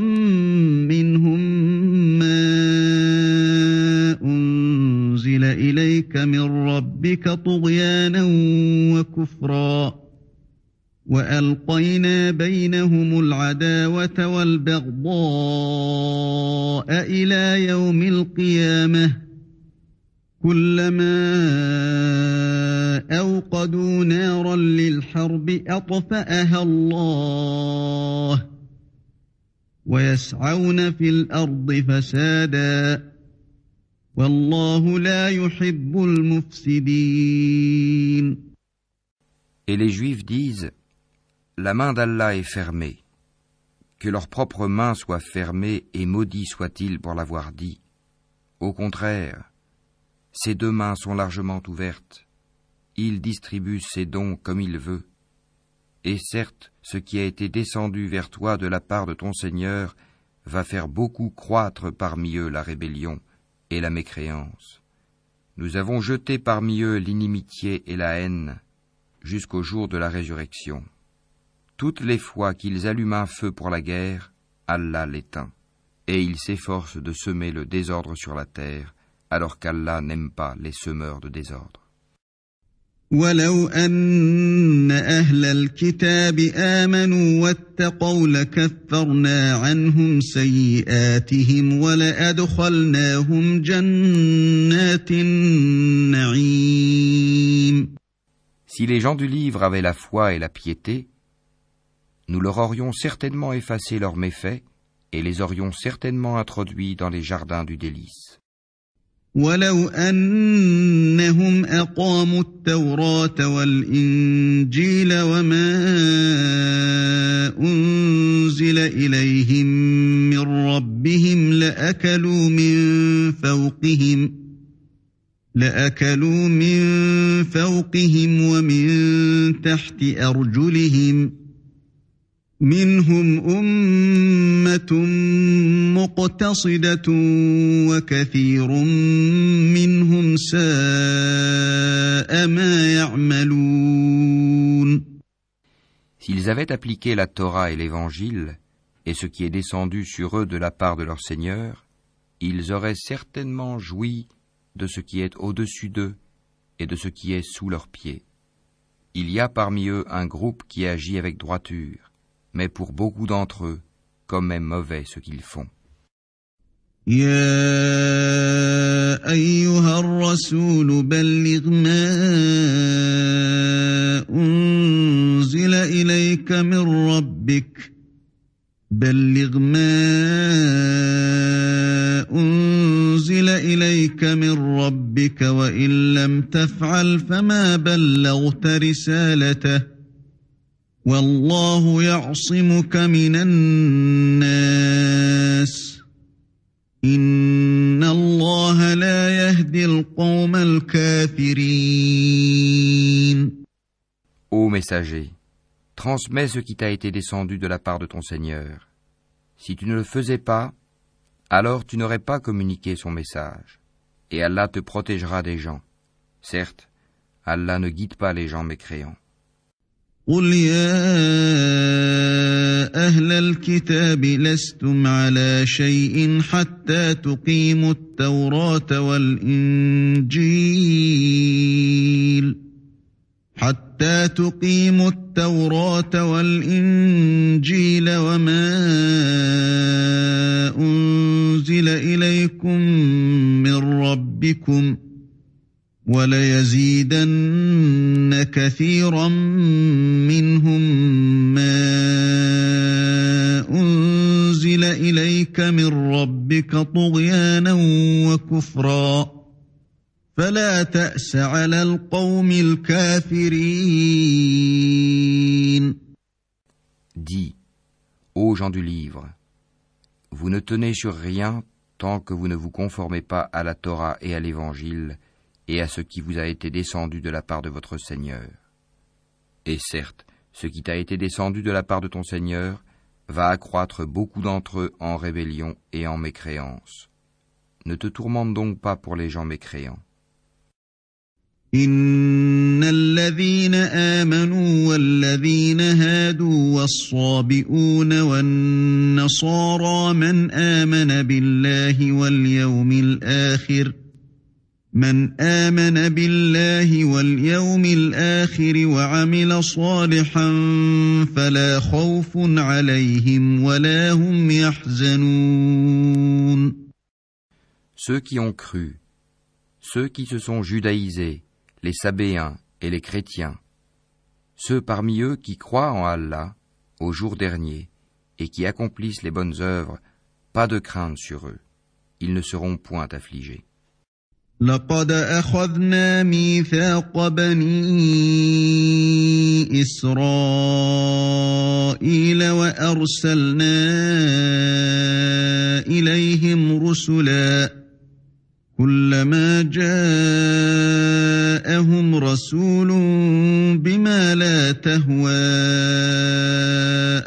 منهم ما أنزل إليك من ربك طغيانا وكفرا وألقينا بينهم العداوة والبغضاء إلى يوم القيامة كلما أوقدوا نارا للحرب أطفأها الله ويسعون في الأرض فسادا والله لا يحب المفسدين. Et les Juifs disent, la main d'Allah est fermée, que leur propre main soit fermée et maudit soit-il pour l'avoir dit. Au contraire, ses deux mains sont largement ouvertes, il distribue ses dons comme il veut. Et certes, ce qui a été descendu vers toi de la part de ton Seigneur va faire beaucoup croître parmi eux la rébellion et la mécréance. Nous avons jeté parmi eux l'inimitié et la haine jusqu'au jour de la résurrection. Toutes les fois qu'ils allument un feu pour la guerre, Allah l'éteint, et ils s'efforcent de semer le désordre sur la terre, alors qu'Allah n'aime pas les semeurs de désordre. ولو أن أهل الكتاب آمنوا واتقوا لكفرنا عنهم سيئاتهم ولأدخلناهم جنات النعيم. Si les gens du livre avaient la foi et la piété, nous leur aurions certainement effacé leurs méfaits et les aurions certainement introduits dans les jardins du délice. ولو أنهم أقاموا التوراة والإنجيل وما أنزل إليهم من ربهم لأكلوا من فوقهم ومن تحت أرجلهم منهم أمة مقتصدة وكثير منهم ساء ما يعملون. S'ils avaient appliqué la Torah et l'Évangile, et ce qui est descendu sur eux de la part de leur Seigneur, ils auraient certainement joui de ce qui est au-dessus d'eux et de ce qui est sous leurs pieds. Il y a parmi eux un groupe qui agit avec droiture, mais pour beaucoup d'entre eux, comme est mauvais ce qu'ils font. يا أيها الرسول بلغ ما أنزل إليك من ربك وإن لم تفعل فما بلغت رسالته والله يعصمك من الناس إن الله لا يهدي القوم الكافرين. Ô messager, transmets ce qui t'a été descendu de la part de ton Seigneur. Si tu ne le faisais pas, alors tu n'aurais pas communiqué son message, et Allah te protégera des gens. Certes, Allah ne guide pas les gens mécréants. قل يا أهل الكتاب لستم على شيء حتى تقيموا التوراة والإنجيل وما أنزل إليكم من ربكم وَلَيَزِيدَنَّ كَثِيرًا مِّنْهُم مَّا أُنزِلَ إِلَيْكَ مِن رَّبِّكَ طُغْيَانًا وَكُفْرًا فَلَا تَأْسَ عَلَى الْقَوْمِ الْكَافِرِينَ. Dis, ô gens du livre, vous ne tenez sur rien tant que vous ne vous conformez pas à la Torah et à l'Évangile et à ce qui vous a été descendu de la part de votre Seigneur. Et certes, ce qui t'a été descendu de la part de ton Seigneur va accroître beaucoup d'entre eux en rébellion et en mécréance. Ne te tourmente donc pas pour les gens mécréants. إن الذين آمنوا والذين هادوا والصابئون والنصارى من آمن بالله واليوم الآخر وعمل صالحا فلا خوف عليهم ولا هم يحزنون. Ceux qui ont cru, ceux qui se sont judaïsés, les Sabéens et les chrétiens, ceux parmi eux qui croient en Allah, au jour dernier, et qui accomplissent les bonnes œuvres, pas de crainte sur eux, ils ne seront point affligés. لقد أخذنا ميثاق بني إسرائيل وأرسلنا إليهم رسلا كلما جاءهم رسول بما لا تهوى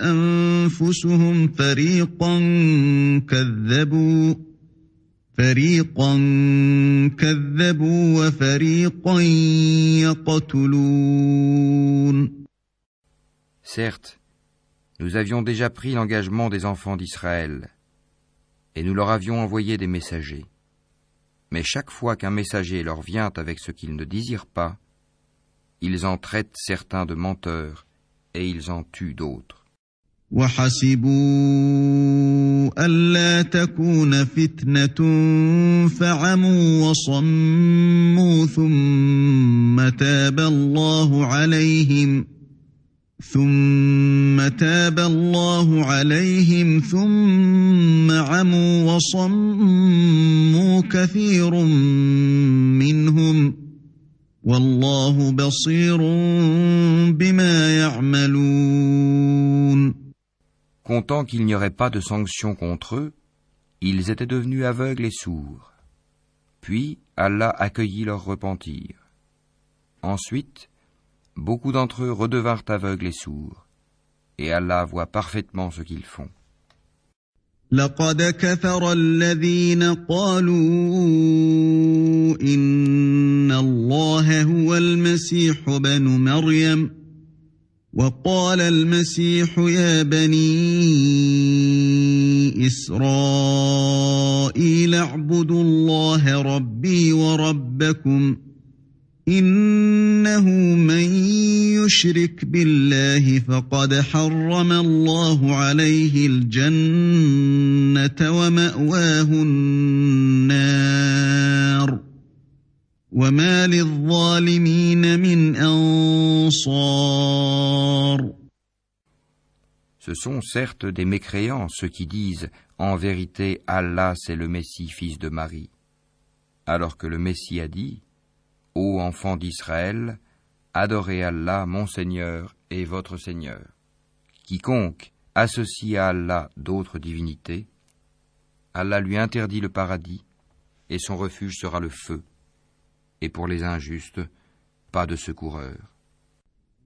أنفسهم فريقا كذبوا وفريقا يقتلون. Certes, nous avions déjà pris l'engagement des enfants d'Israël, et nous leur avions envoyé des messagers. Mais chaque fois qu'un messager leur vient avec ce qu'ils ne désirent pas, ils en traitent certains de menteurs, et ils en tuent d'autres. وَحَسِبُوا أَلَّا تَكُونَ فِتْنَةٌ فَعَمُوا وَصَمُّوا ثُمَّ تَابَ اللَّهُ عَلَيْهِمْ ثم تاب الله عليهم ثم عموا وصموا كثير منهم والله بصير بما يعملون. Comptant qu'il n'y aurait pas de sanction contre eux, ils étaient devenus aveugles et sourds. Puis Allah accueillit leur repentir. Ensuite, beaucoup d'entre eux redevinrent aveugles et sourds, et Allah voit parfaitement ce qu'ils font. لقد كفر الذين قالوا إن الله هو المسيح ابن مريم وقال المسيح يا بني إسرائيل اعبدوا الله ربي وربكم إنه من يشرك بالله فقد حرم الله عليه الجنة ومأواه النار وما للظالمين من أنصار. Ce sont certes des mécréants ceux qui disent « En vérité, Allah c'est le Messie, fils de Marie », alors que le Messie a dit « Ô enfants d'Israël, adorez Allah, mon Seigneur et votre Seigneur. Quiconque associe à Allah d'autres divinités, Allah lui interdit le paradis et son refuge sera le feu. Et pour les injustes, pas de secoureur. »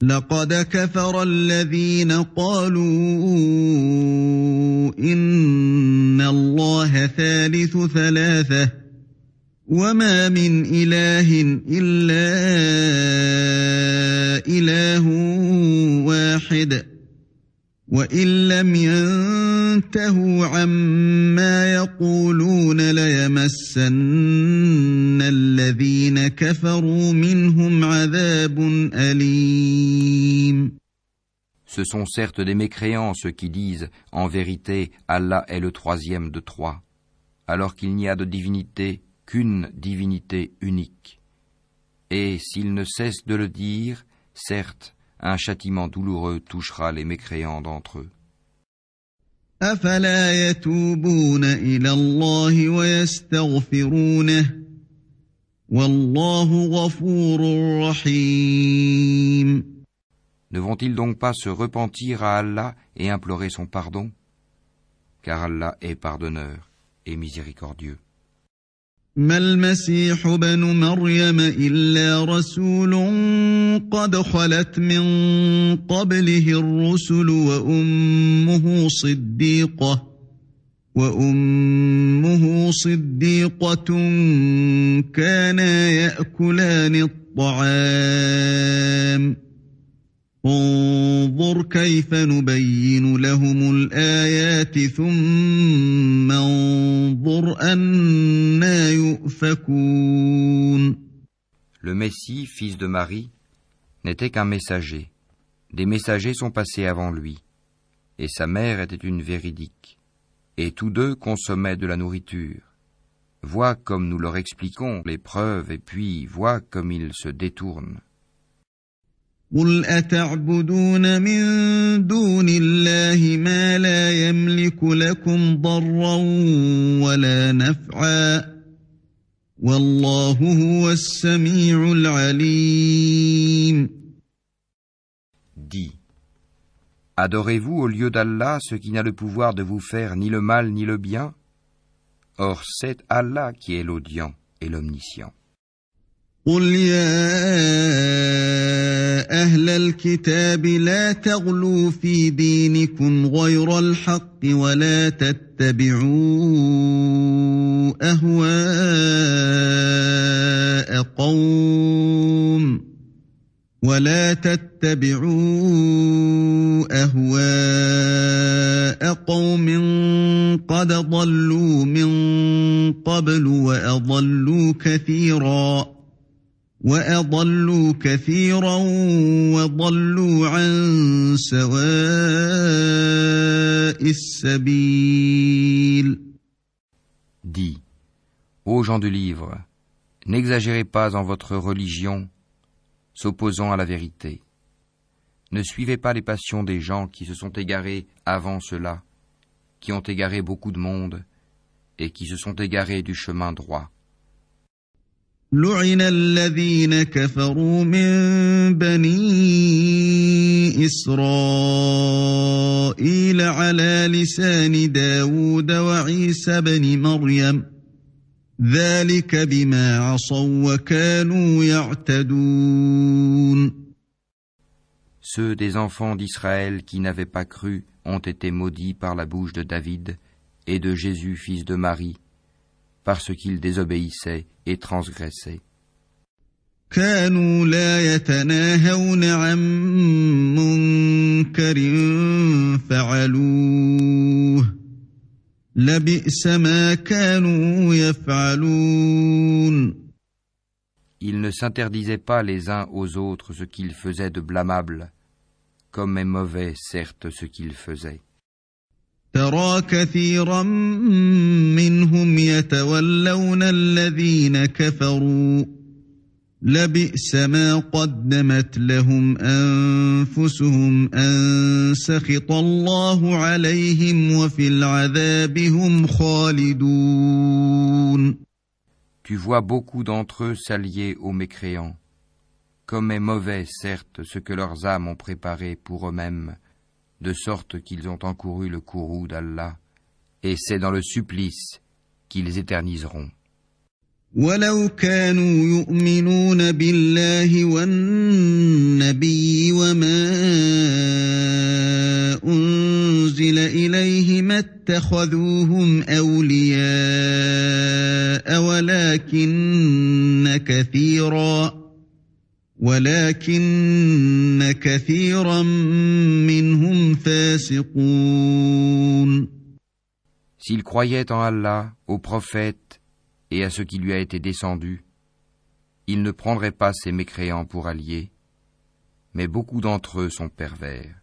لقد كفر الذين قالوا إن الله ثالث ثلاثة وما من إله إلا إله واحد وإن لم ينتهوا عما يقولون ليمسن الذين كفروا منهم عذاب أليم. Ce sont certes des mécréants ceux qui disent « En vérité, Allah est le troisième de trois », alors qu'il n'y a de divinité qu'une divinité unique. Et s'ils ne cessent de le dire, certes, un châtiment douloureux touchera les mécréants d'entre eux. أفلا يتوبون إلى الله ويستغفرونه والله غفور رحيم. Ne vont-ils donc pas se repentir à Allah et implorer son pardon? Car Allah est pardonneur et miséricordieux. ما المسيح ابن مريم إلا رسول قد خلت من قبله الرسل وأمه صديقة كانا يأكلان الطعام انظر كيف نبين لهم الآيات ثم انظر أنى يؤفكون. Le Messie, fils de Marie, n'était qu'un messager. Des messagers sont passés avant lui, et sa mère était une véridique. Et tous deux consommaient de la nourriture. Vois comme nous leur expliquons les preuves, et puis vois comme ils se détournent. قل أتعبدون من دون الله ما لا يملك لكم ضرا ولا نفعا والله هو السميع العليم. Dis, adorez-vous au lieu d'Allah ce qui n'a le pouvoir de vous faire ni le mal ni le bien? Or c'est Allah qui est l'audient et l'omniscient. قل يا أهل الكتاب لا تغلوا في دينكم غير الحق ولا تتبعوا أهواء قوم قد ضلوا من قبل وأضلوا كثيرا وضلوا عن سواء السبيل. Dis, ô gens du livre, n'exagérez pas en votre religion, s'opposant à la vérité. Ne suivez pas les passions des gens qui se sont égarés avant cela, qui ont égaré beaucoup de monde et qui se sont égarés du chemin droit. لعن الذين كفروا من بني إسرائيل على لسان داود وعيسى بن مريم ذلك بما عصوا وكانوا يعتدون. Ceux des enfants d'Israël qui n'avaient pas cru ont été maudits par la bouche de David et de Jésus, fils de Marie, parce qu'ils désobéissaient et transgressaient. كانوا لا يتناهون عن منكر فعلوه لبئس ما كانوا يفعلون. Ils ne s'interdisaient pas les uns aux autres ce qu'ils faisaient de blâmable, comme est mauvais, certes, ce qu'ils faisaient. ترى كثيرا منهم يتولون الذين كفروا لبئس ما قدمت لهم أنفسهم أن سخط الله عليهم وفي العذاب هم خالدون. Tu vois beaucoup d'entre eux s'allier aux mécréants. Comme est mauvais, certes, ce que leurs âmes ont préparé pour eux-mêmes, de sorte qu'ils ont encouru le courroux d'Allah, et c'est dans le supplice qu'ils éterniseront. ولو كانوا يؤمنون بالله والنبي وما أنزل إليه ما اتخذوهم أولياء ولكن كثيرا منهم فاسقون. S'ils croyaient en Allah, aux prophètes et à ce qui lui a été descendu, ils ne prendraient pas ces mécréants pour alliés, mais beaucoup d'entre eux sont pervers.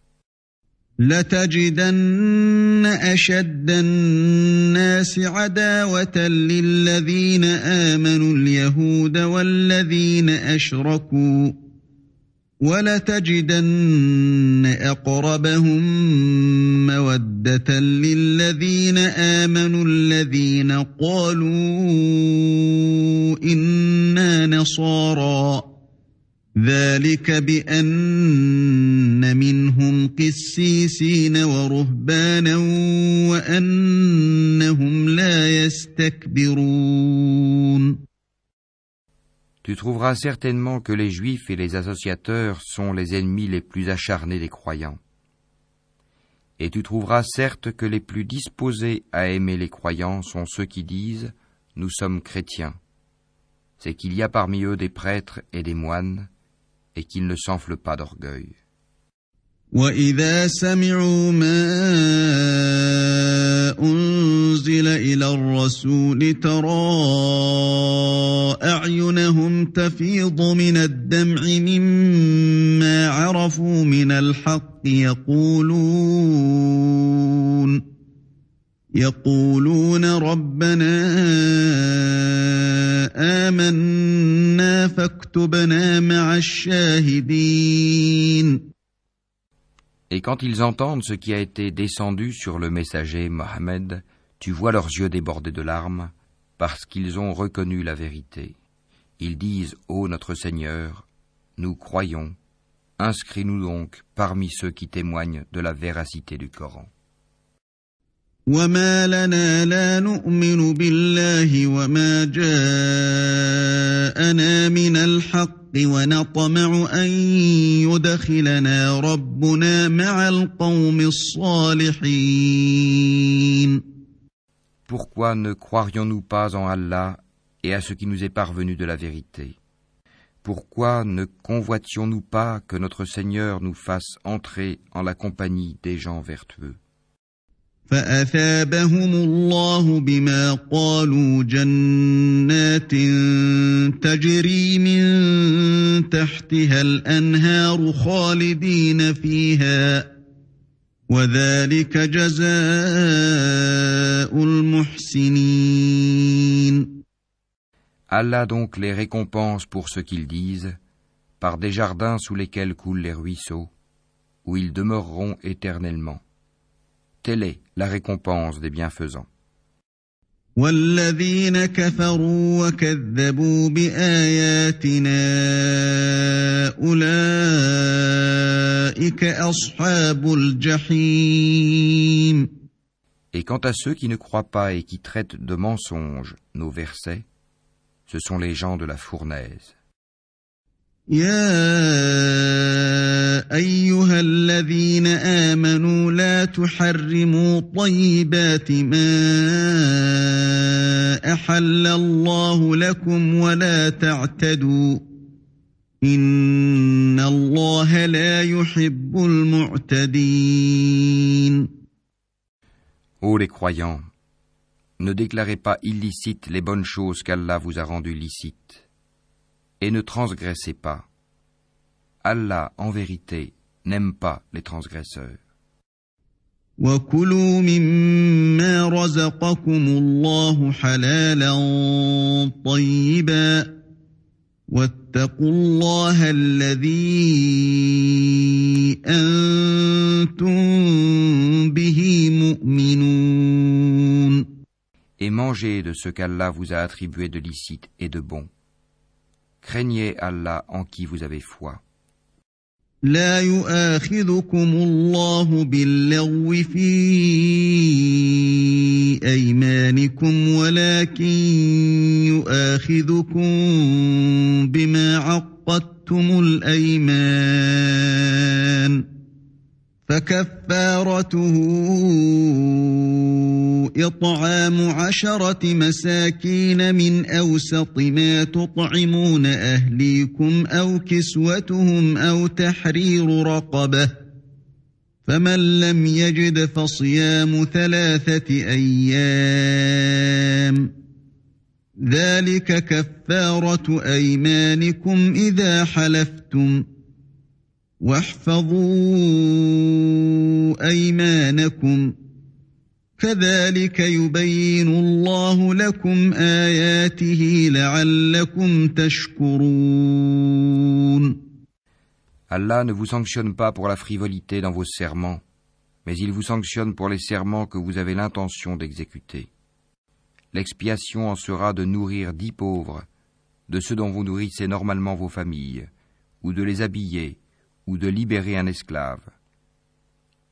لتجدن أشد الناس عداوة للذين آمنوا اليهود والذين أشركوا ولتجدن أقربهم مودة للذين آمنوا الذين قالوا إنا نصارى ذلك بأن منهم قسيسين ورهبانا وأنهم لا يستكبرون. Tu trouveras certainement que les Juifs et les associateurs sont les ennemis les plus acharnés des croyants. Et tu trouveras certes que les plus disposés à aimer les croyants sont ceux qui disent « Nous sommes chrétiens ». C'est qu'il y a parmi eux des prêtres et des moines, et qu'ils ne s'enflent pas d'orgueil. وَإِذَا سَمِعُوا مَا أُنزِلَ إِلَى الرَّسُولِ تَرَى أَعْيُنَهُمْ تَفِيضُ مِنَ الدَّمْعِ مِمَّا عَرَفُوا مِنَ الْحَقِّ يقولون ربنا آمنا فاكتبنا مع الشاهدين. Et quand ils entendent ce qui a été descendu sur le messager Mohammed, tu vois leurs yeux débordés de larmes, parce qu'ils ont reconnu la vérité. Ils disent, ô notre Seigneur, nous croyons, inscris-nous donc parmi ceux qui témoignent de la véracité du Coran. وما لنا لا نؤمن بالله وما جاءنا من الحق ونطمع أن يدخلنا ربنا مع القوم الصالحين. Pourquoi ne croirions-nous pas en Allah et à ce qui nous est parvenu de la vérité? Pourquoi ne convoitions-nous pas que notre Seigneur nous fasse entrer en la compagnie des gens vertueux? فأثابهم الله بما قالوا جنات تجري من تحتها الأنهار خالدين فيها وذلك جزاء المحسنين. Allah donc les récompense pour ce qu'ils disent, par des jardins sous lesquels coulent les ruisseaux, où ils demeureront éternellement. Telle est la récompense des bienfaisants. والذين كفروا وكذبوا بآياتنا أولئك أصحاب الجحيم. Et quant à ceux qui ne croient pas et qui traitent de mensonges nos versets, ce sont les gens de la fournaise. يا أيها الذين آمنوا لا تحرموا طيبات ما أحل الله لكم ولا تعتدوا إن الله لا يحب المعتدين. Ô les croyants, ne déclarez pas illicites les bonnes choses qu'Allah vous a rendues licites. Et ne transgressez pas. Allah, en vérité, n'aime pas les transgresseurs. وَكُلُوا مِمَّا رَزَقَكُمُ اللَّهُ حَلَالًا طَيِّبًا وَاتَّقُوا اللَّهَ الَّذِي أَنْتُمْ بِهِ مُؤْمِنُونَ. Et mangez de ce qu'Allah vous a attribué de licite et de bon. Craignez Allah en qui vous avez foi. لا يؤاخذكم الله باللغو في أيمانكم ولكن يؤاخذكم بما عقدتم الأيمان فكفارته إطعام 10 مساكين من أوسط ما تطعمون أهليكم أو كسوتهم أو تحرير رقبة فمن لم يجد فصيام 3 أيام ذلك كفارة أيمانكم إذا حلفتم واحفظوا أيمانكم كذلك يبين الله لكم آياته لعلكم تشكرون. Allah ne vous sanctionne pas pour la frivolité dans vos serments, mais il vous sanctionne pour les serments que vous avez l'intention d'exécuter. L'expiation en sera de nourrir 10 pauvres, de ceux dont vous nourrissez normalement vos familles, ou de les habiller, ou de libérer un esclave.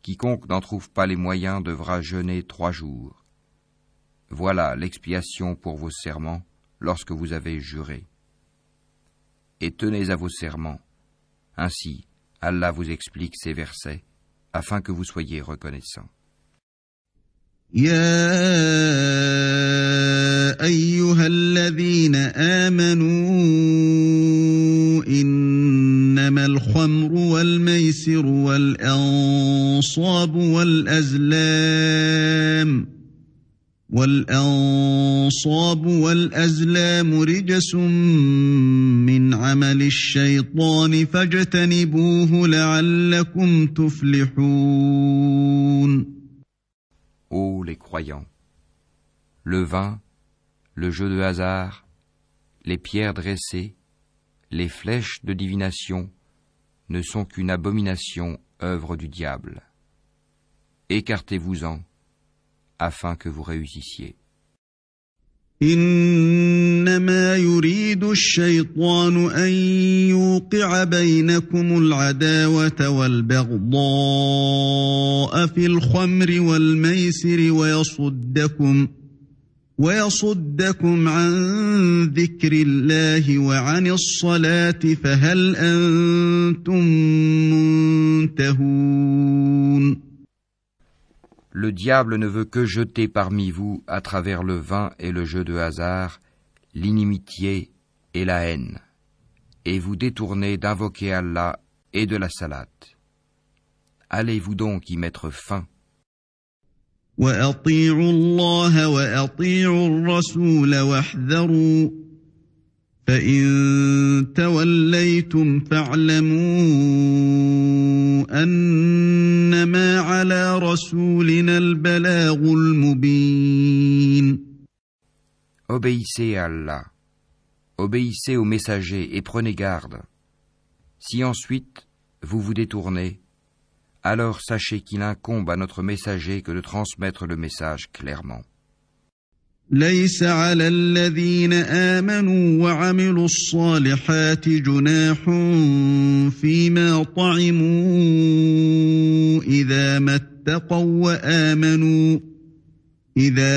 Quiconque n'en trouve pas les moyens devra jeûner 3 jours. Voilà l'expiation pour vos serments lorsque vous avez juré. Et tenez à vos serments. Ainsi, Allah vous explique ces versets afin que vous soyez reconnaissants. يا أيها الذين آمنوا إنما الخمر والميسر والأنصاب والأزلام رجس من عمل الشيطان فاجتنبوه لعلكم تفلحون. Ô les croyants, le vin, le jeu de hasard, les pierres dressées, les flèches de divination ne sont qu'une abomination, œuvre du diable. Écartez-vous-en, afin que vous réussissiez. إنما يريد الشيطان أن يوقع بينكم العداوة والبغضاء في الخمر والميسر ويصدكم عن ذكر الله وعن الصلاة فهل أنتم منتهون. Le diable ne veut que jeter parmi vous, à travers le vin et le jeu de hasard, l'inimitié et la haine, et vous détourner d'invoquer Allah et de la salate. Allez-vous donc y mettre fin. وَأَطِيعُوا اللَّهَ وَأَطِيعُوا الرَّسُولَ وَاحْذَرُوا فَإِن تَوَلَّيْتُمْ فَاعْلَمُوا أَنَّمَا عَلَى رَسُولِنَا الْبَلَاغُ الْمُبِينُ. Obéissez à Allah, obéissez aux messagers et prenez garde. Si ensuite vous vous détournez, alors sachez qu'il incombe à notre messager que de transmettre le message clairement. ليس على الذين آمنوا وعملوا الصالحات جناح فيما طعموا إذا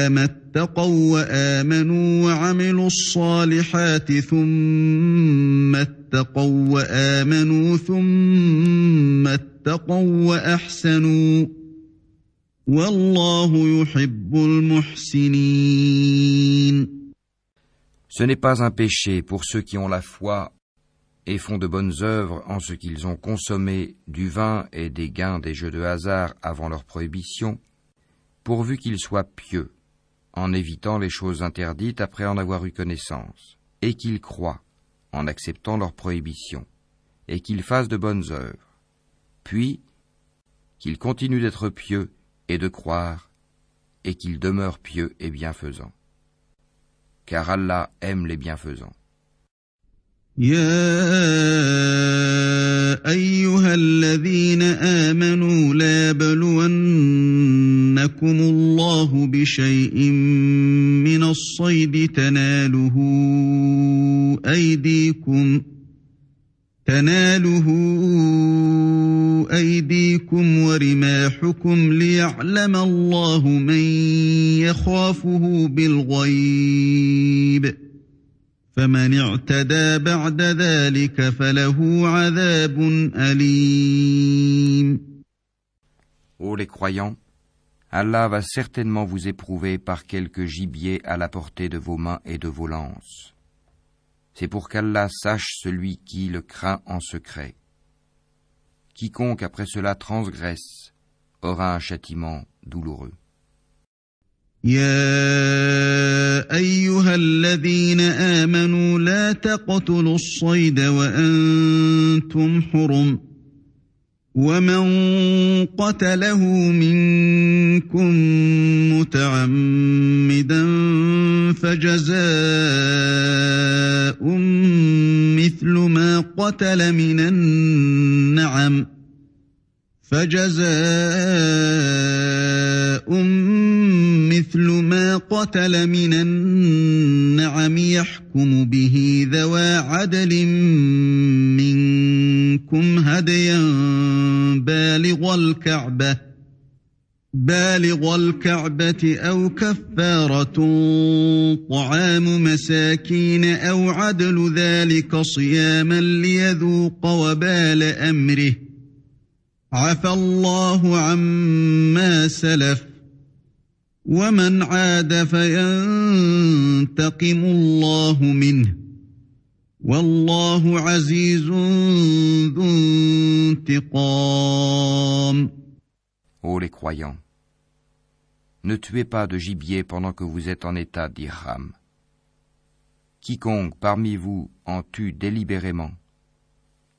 ما اتقوا وآمنوا وعملوا الصالحات ثم اتقوا وآمنوا ثم اتقوا وأحسنوا والله يحب المحسنين. Ce n'est pas un péché pour ceux qui ont la foi et font de bonnes œuvres en ce qu'ils ont consommé du vin et des gains des jeux de hasard avant leur prohibition, pourvu qu'ils soient pieux, en évitant les choses interdites après en avoir eu connaissance, et qu'ils croient, en acceptant leur prohibition, et qu'ils fassent de bonnes œuvres, puis qu'ils continuent d'être pieux et de croire, et qu'ils demeurent pieux et bienfaisants. Car Allah aime les bienfaisants. يا أيها الذين آمنوا لا يبلونكم الله بشيء من الصيد تناله أيديكم ورماحكم ليعلم الله من يخافه بالغيب فمن اعتدى بعد ذلك فله عذاب أليم. Ô les croyants, Allah va certainement vous éprouver par quelque gibier à la portée de vos mains et de vos lances. C'est pour qu'Allah sache celui qui le craint en secret. Quiconque après cela transgresse aura un châtiment douloureux. يا أيها الذين آمنوا لا تقتلوا الصيد وأنتم حرم ومن قتله منكم متعمدا فجزاء مثل ما قتل من النعم يحكم به ذوى عدل منكم هديا بالغ الكعبة أو كفارة طعام مساكين أو عدل ذلك صياما ليذوق وبال أمره عفى الله عما سلف ومن عاد فينتقم الله منه والله عزيز ذو انتقام. Ô les croyants, ne tuez pas de gibier pendant que vous êtes en état d'ihram. Quiconque parmi vous en tue délibérément,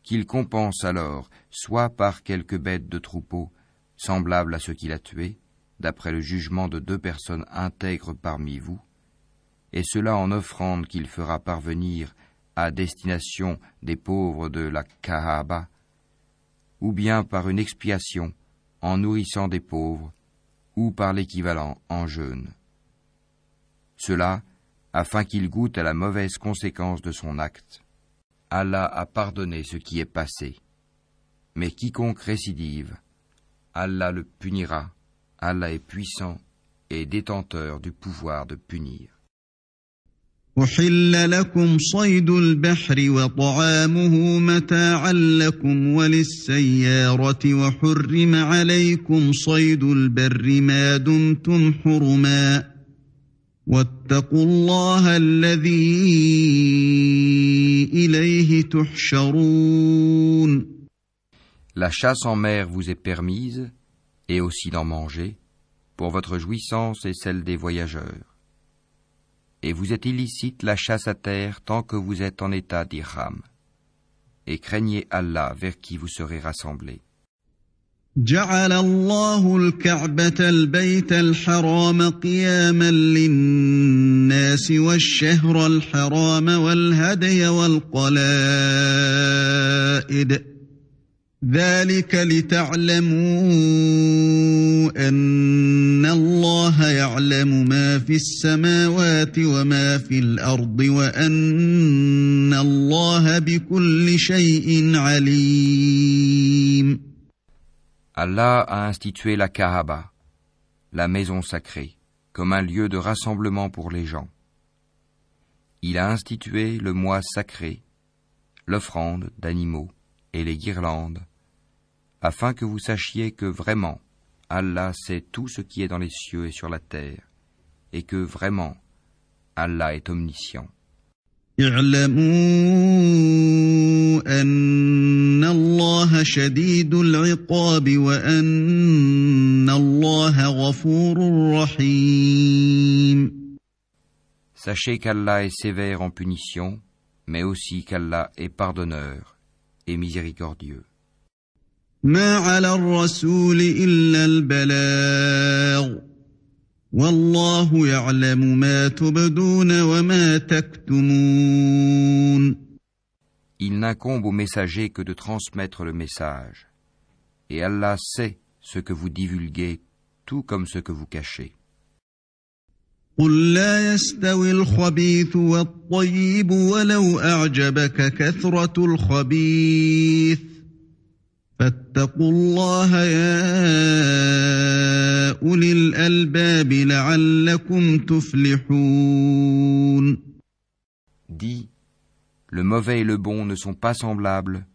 qu'il compense alors soit par quelque bête de troupeau semblable à ce qu'il a tué, d'après le jugement de 2 personnes intègres parmi vous, et cela en offrande qu'il fera parvenir à destination des pauvres de la Kaaba, ou bien par une expiation en nourrissant des pauvres, ou par l'équivalent en jeûne. Cela, afin qu'il goûte à la mauvaise conséquence de son acte. Allah a pardonné ce qui est passé. Mais quiconque récidive, Allah le punira. Allah est puissant et détenteur du pouvoir de punir. أحل لكم صيد البحر وطعامه متاعا لكم وللسيارة وحرم عليكم صيد البر ما دمتم حرما واتقوا الله الذي إليه تحشرون. La chasse en mer vous est permise, et aussi d'en manger, pour votre jouissance et celle des voyageurs. Et vous êtes illicite la chasse à terre tant que vous êtes en état d'ihram. Et craignez Allah vers qui vous serez rassemblés. جعل الله الكعبة البيت الحرام قياما للناس والشهر الحرام والهدي والقلائد ذلك لتعلموا أن الله يعلم ما في السماوات وما في الأرض وأن الله بكل شيء عليم. Allah a institué la Kaaba, la maison sacrée, comme un lieu de rassemblement pour les gens. Il a institué le mois sacré, l'offrande d'animaux et les guirlandes, afin que vous sachiez que vraiment, Allah sait tout ce qui est dans les cieux et sur la terre, et que vraiment, Allah est omniscient. اعلموا أن الله شديد العقاب وأن الله غفور رحيم. Sachez qu'Allah est sévère en punition, mais aussi qu'Allah est pardonneur et miséricordieux. ما على الرسول إلا البلاغ والله يعلم ما تبدون وما تكتمون. Il n'incombe au messager que de transmettre le message, et Allah sait ce que vous divulguez, tout comme ce que vous cachez. قل لا يستوي الخبيث والطيب ولو أعجبك كثرة الخبيث فاتقوا الله يا أولي الألباب لعلكم تفلحون. Dis, le mauvais et le bon ne sont pas semblables,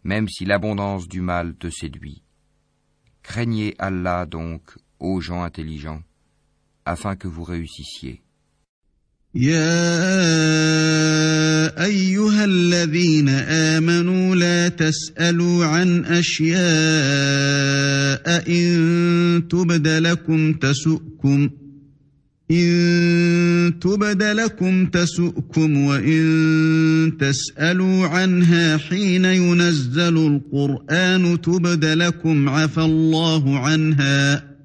même si l'abondance du mal te séduit. Craignez Allah donc, ô gens intelligents, afin que vous réussissiez. يا أيها الذين آمنوا لا تسألوا عن أشياء إن تبد لكم تسؤكم وإن تسألوا عنها حين ينزل القرآن تبد لكم عفى الله عنها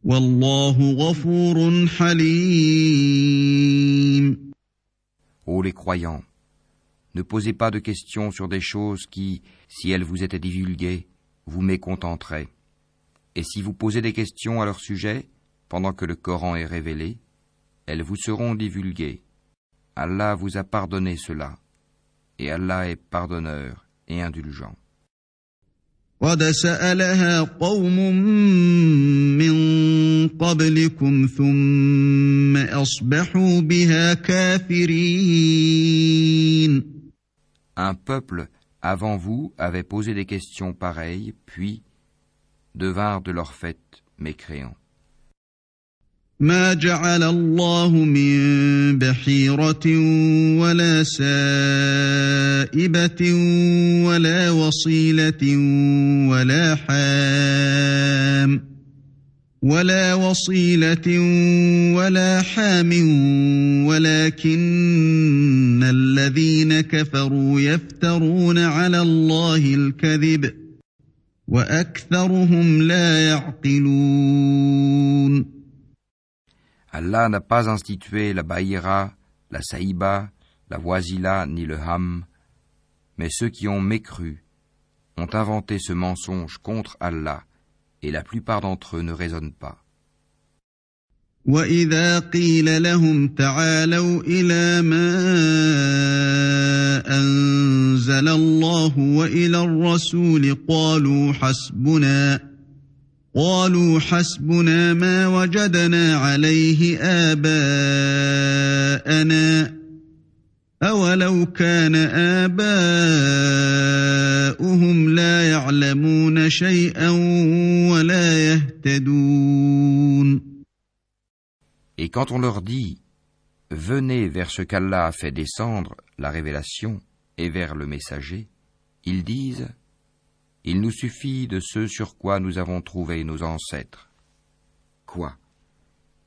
والله غفور حليم. Ô les croyants, ne posez pas de questions sur des choses qui, si elles vous étaient divulguées, vous mécontenteraient. Et si vous posez des questions à leur sujet, pendant que le Coran est révélé, elles vous seront divulguées. Allah vous a pardonné cela, et Allah est pardonneur et indulgent. قد سألها قوم من قبلكم ثم أصبحوا بها كافرين. Un peuple avant vous avait posé des questions pareilles, puis devinrent de leur fait mécréants. ما جعل الله من بحيرة ولا سائبة ولا وصيلة ولا حام ولكن الذين كفروا يفترون على الله الكذب وأكثرهم لا يعقلون. Allah n'a pas institué la Bahira, la Saïba, la Wasila ni le Ham, mais ceux qui ont mécru ont inventé ce mensonge contre Allah, et la plupart d'entre eux ne raisonnent pas. وَإِذَا قِيلَ لَهُمْ تَعَالَوْا إِلَى مَا أَنزَلَ اللَّهُ وَإِلَى الرَّسُولِ قالوا حسبنا ما وجدنا عليه آباءنا أولو كان آباؤهم لا يعلمون شيئا ولا يهتدون. Et quand on leur dit « Venez vers ce qu'Allah a fait descendre, la révélation, et vers le messager », ils disent « Il nous suffit de ce sur quoi nous avons trouvé nos ancêtres. » Quoi?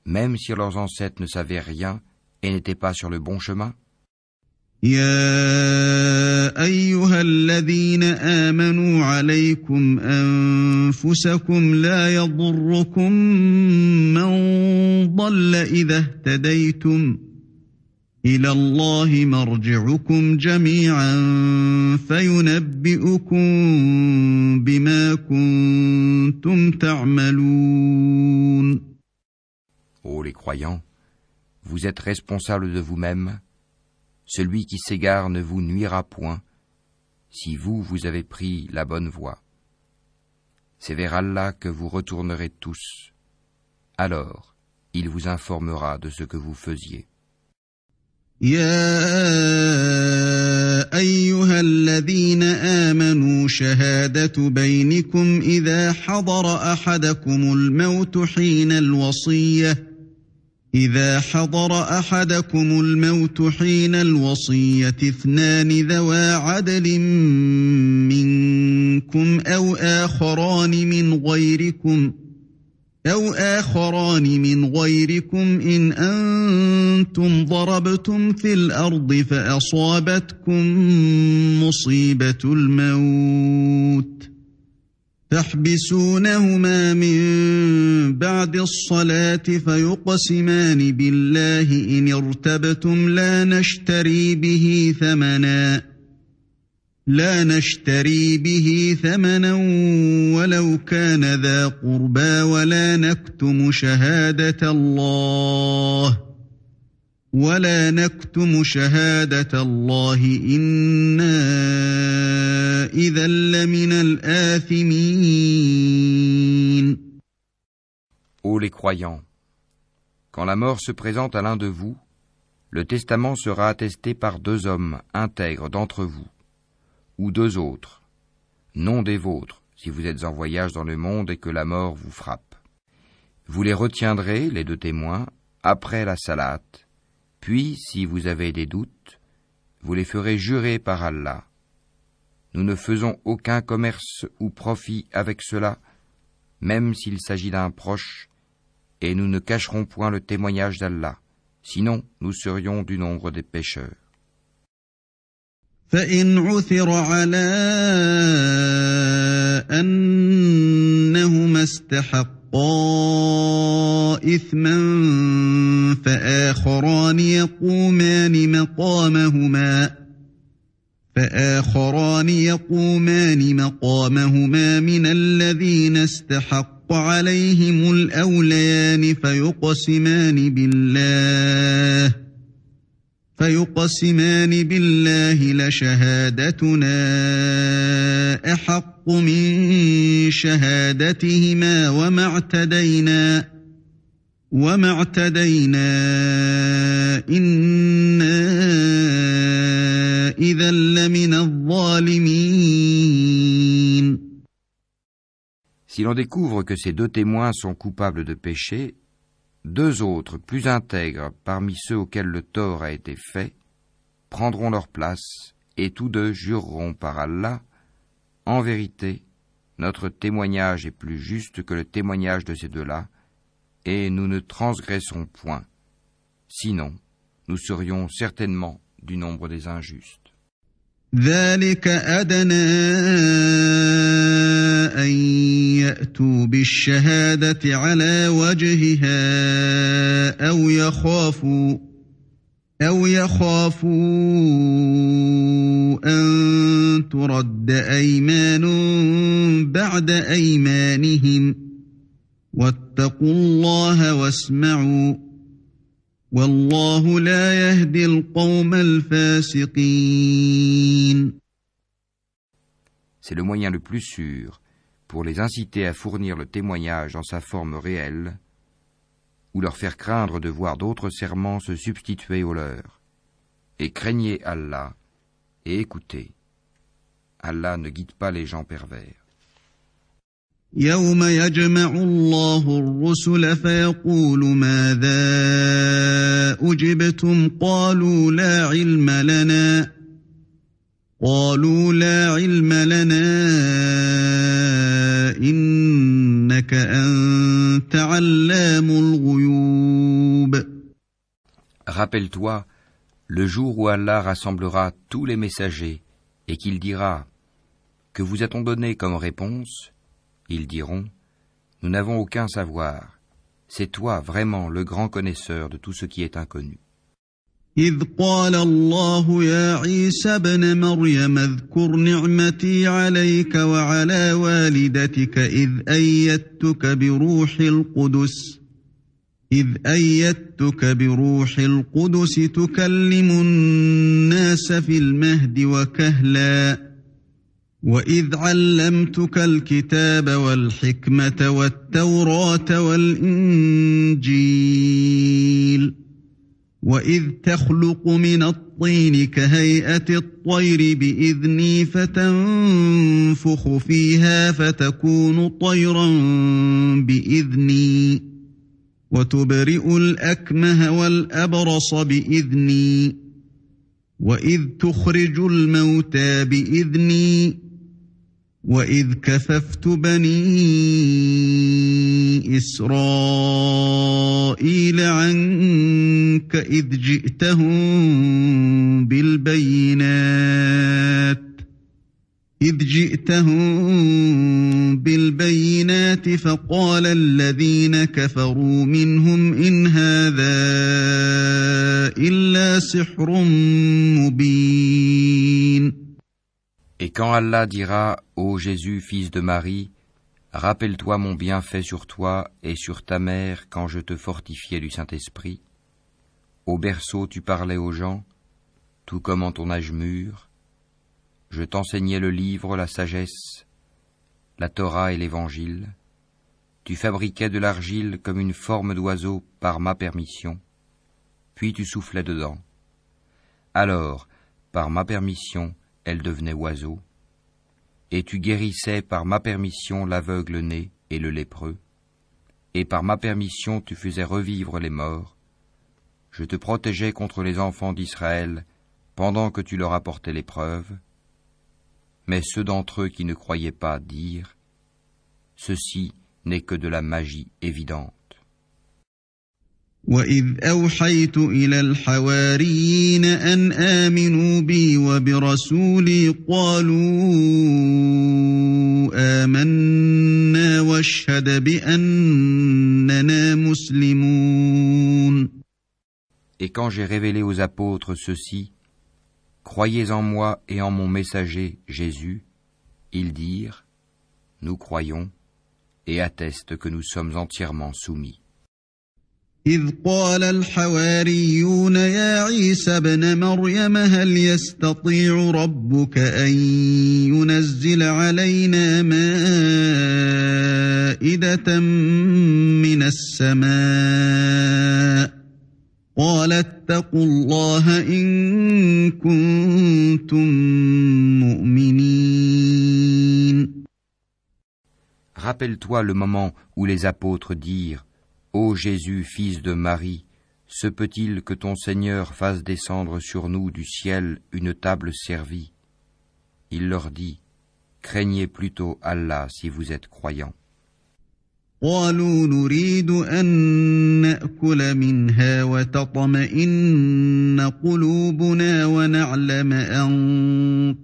Même si leurs ancêtres ne savaient rien et n'étaient pas sur le bon chemin? يا أيها الذين آمنوا عليكم أنفسكم لا يضركم من ضل إذا اهتديتم إلى الله مرجعكم جميعا فينبئكم بما كنتم تعملون. Ô les croyants, vous êtes responsables de vous-même. Celui qui s'égare ne vous nuira point, si vous avez pris la bonne voie. C'est vers Allah que vous retournerez tous. Alors, il vous informera de ce que vous faisiez. يا أيها الذين آمنوا شهادة بينكم إذا حضر أحدكم الموت حين الوصية اثنان ذوى عدل منكم أو آخران من غيركم إن أنتم ضربتم في الأرض فأصابتكم مصيبة الموت تحبسونهما من بعد الصلاة فيقسمان بالله إن ارتبتم لا نشتري به ثمنا ولو كان ذا قربى ولا نكتم شهادة الله إنا إذا لمن الآثمين. Ô les croyants, quand la mort se présente à l'un de vous, le testament sera attesté par 2 hommes intègres d'entre vous, ou 2 autres, non des vôtres, si vous êtes en voyage dans le monde et que la mort vous frappe. Vous les retiendrez, les 2 témoins, après la salate, puis, si vous avez des doutes, vous les ferez jurer par Allah. Nous ne faisons aucun commerce ou profit avec cela, même s'il s'agit d'un proche, et nous ne cacherons point le témoignage d'Allah, sinon nous serions du nombre des pécheurs. فإن عثر على أنهما استحقا إثما فآخران يقومان مقامهما من الذين استحق عليهم الأوليان فيقسمان بالله لشهادتنا أحق من شهادتهما وما اعتدينا إنا إذا لمن الظالمين. Si l'on découvre que ces 2 témoins sont coupables de péché, 2 autres, plus intègres parmi ceux auxquels le tort a été fait, prendront leur place, et tous 2 jureront par Allah, « En vérité, notre témoignage est plus juste que le témoignage de ces 2-là, et nous ne transgressons point. Sinon, nous serions certainement du nombre des injustes. » ذلك أدنى أن يأتوا بالشهادة على وجهها أو يخافوا أن ترد أيمان بعد أيمانهم واتقوا الله واسمعوا والله لا يهدي القوم الفاسقين. C'est le moyen le plus sûr pour les inciter à fournir le témoignage en sa forme réelle, ou leur faire craindre de voir d'autres serments se substituer aux leurs. Et craignez Allah, et écoutez. Allah ne guide pas les gens pervers. يوم يجمع الله الرسل فيقول ماذا أجبتم قالوا لا علم لنا إنك أنت علام الغيوب. Rappelle-toi le jour où Allah rassemblera tous les messagers et qu'il dira « Que vous a-t-on donné comme réponse ?» Ils diront « Nous n'avons aucun savoir. C'est toi vraiment le grand connaisseur de tout ce qui est inconnu. » إذ قال الله يا عيسى ابن مريم اذكر نعمتي عليك وعلى والدتك إذ أيدتك بروح القدس تكلم الناس في المهد وكهلا وإذ علمتك الكتاب والحكمة والتوراة والإنجيل وإذ تخلق من الطين كهيئة الطير بإذني فتنفخ فيها فتكون طيرا بإذني وتبرئ الأكمه والأبرص بإذني وإذ تخرج الموتى بإذني وإذ كففت بني إسرائيل عنك إذ جئتهم بالبينات فقال الذين كفروا منهم إن هذا إلا سحر مبين. Et quand Allah dira, ô Jésus, fils de Marie, rappelle-toi mon bienfait sur toi et sur ta mère quand je te fortifiais du Saint-Esprit. Au berceau tu parlais aux gens, tout comme en ton âge mûr. Je t'enseignais le livre, la sagesse, la Torah et l'Évangile. Tu fabriquais de l'argile comme une forme d'oiseau par ma permission, puis tu soufflais dedans. Alors, par ma permission, elle devenait oiseau, et tu guérissais par ma permission l'aveugle-né et le lépreux, et par ma permission tu faisais revivre les morts. Je te protégeais contre les enfants d'Israël pendant que tu leur apportais l'épreuve. Mais ceux d'entre eux qui ne croyaient pas dirent, ceci n'est que de la magie évidente. وَإِذْ أَوْحَيْتُ إِلَى الْحَوَارِيِّينَ أَنْ آمِنُوا بِي وَبِرَسُولِي قَالُوا آمَنَّا وَاشْهَدْ بِأَنَّنَا مُسْلِمُونَ. Et quand j'ai révélé aux apôtres ceci, croyez en moi et en mon messager Jésus, ils dirent, nous croyons, et attestent que nous sommes entièrement soumis. إذ قال الحواريون يا عيسى ابن مريم هل يستطيع ربك أن ينزل علينا مائدة من السماء قال اتقوا الله إن كنتم مؤمنين. Rappelle-toi le moment où les apôtres dirent, ô Jésus, fils de Marie, se peut-il que ton Seigneur fasse descendre sur nous du ciel une table servie? Il leur dit, craignez plutôt Allah si vous êtes croyants. قالوا نريد أن نأكل منها وتطمئن قلوبنا ونعلم أن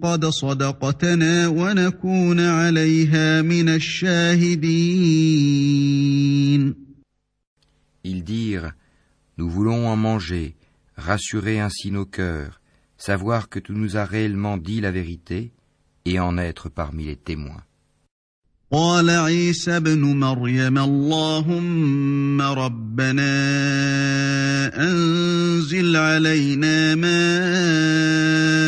قد صدقتنا ونكون عليها من الشاهدين. Ils dirent, nous voulons en manger, rassurer ainsi nos cœurs, savoir que tu nous as réellement dit la vérité et en être parmi les témoins. قال عيسى ابن مريم اللهم ربنا أنزل علينا مائدة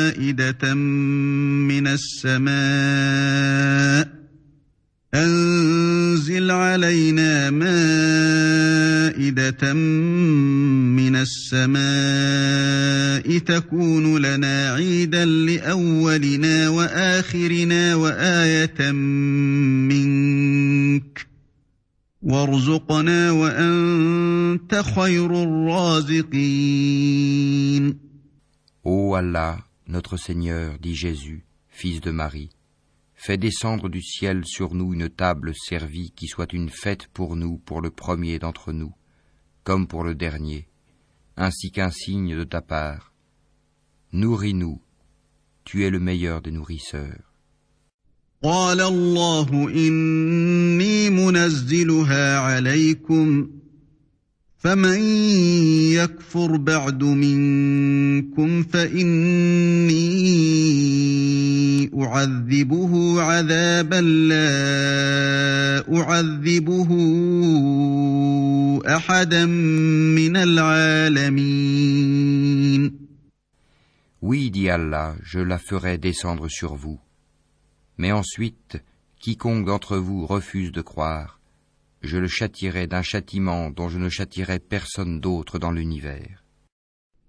من السماء تكون لنا عيدا لأولنا وآخرنا وآية منك وارزقنا وأنت خير الرازقين. Ô Allah, notre Seigneur, dit Jésus, fils de Marie, fais descendre du ciel sur nous une table servie qui soit une fête pour nous, pour le premier d'entre nous, comme pour le dernier, ainsi qu'un signe de ta part. Nourris-nous, tu es le meilleur des nourrisseurs. قال الله إني منزلها عليكم فمن يكفر بعد منكم فإني أعذبه عذابا لا أعذبه أحدا من العالمين. Oui, dit Allah, je la ferai descendre sur vous. Mais ensuite, quiconque d'entre vous refuse de croire, je le châtierai d'un châtiment dont je ne châtierai personne d'autre dans l'univers.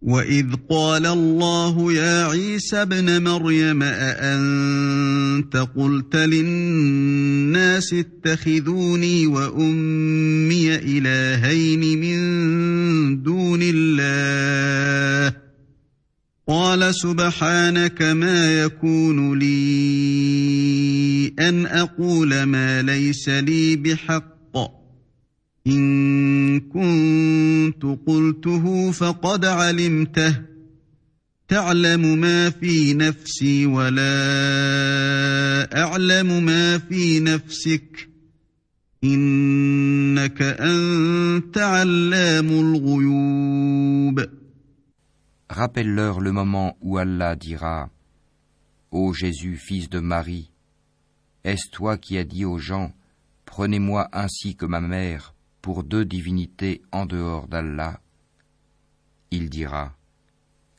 وَإِذْ قَالَ اللَّهُ يَا عِيسَى ابْنَ مَرْيَمَ أَأَنْتَ قُلْتَ لِلنَّاسِ اتَّخِذُونِي وَأُمِّيَ إِلَٰهَيْنِ مِن دُونِ اللَّهِ قَالَ سُبْحَانَكَ مَا يَكُونُ لِي أَنْ أَقُولَ مَا لَيْسَ لِي بِحَقٍّ إن كنت قلته فقد علمته تعلم ما في نفسي ولا أعلم ما في نفسك إنك أنت علام الغيوب. Rappelle-leur le moment où Allah dira « Ô Jésus, fils de Marie, est-ce toi qui as dit aux gens « Prenez-moi ainsi que ma mère » pour deux divinités en dehors d'Allah? Il dira,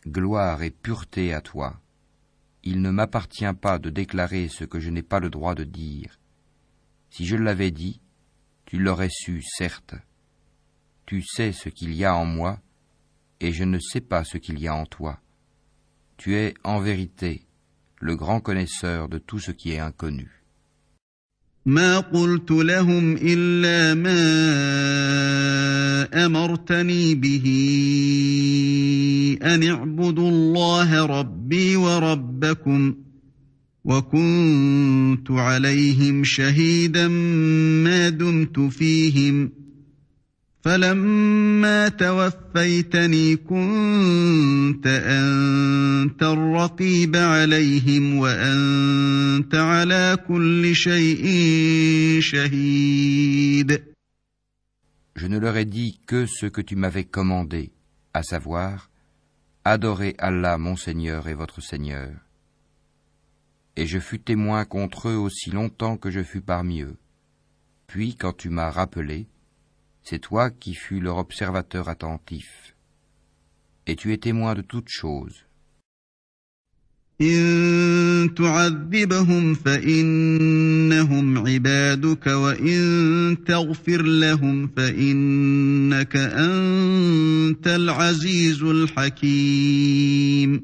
gloire et pureté à toi. Il ne m'appartient pas de déclarer ce que je n'ai pas le droit de dire. Si je l'avais dit, tu l'aurais su, certes. Tu sais ce qu'il y a en moi, et je ne sais pas ce qu'il y a en toi. Tu es, en vérité, le grand connaisseur de tout ce qui est inconnu. ما قلت لهم إلا ما أمرتني به أن اعبدوا الله ربي وربكم وكنت عليهم شهيدا ما دمت فيهم فلما توفيتني كنت أنت الرقيب عليهم وأنت على كل شيء شهيد. Je ne leur ai dit que ce que tu m'avais commandé, à savoir, adorez Allah mon Seigneur et votre Seigneur. Et je fus témoin contre eux aussi longtemps que je fus parmi eux. Puis quand tu m'as rappelé, c'est toi qui fus leur observateur attentif. Et tu es témoin de toutes choses. إن تعذبهم فإنهم عبادك وإن تغفر لهم فإنك أنت العزيز الحكيم.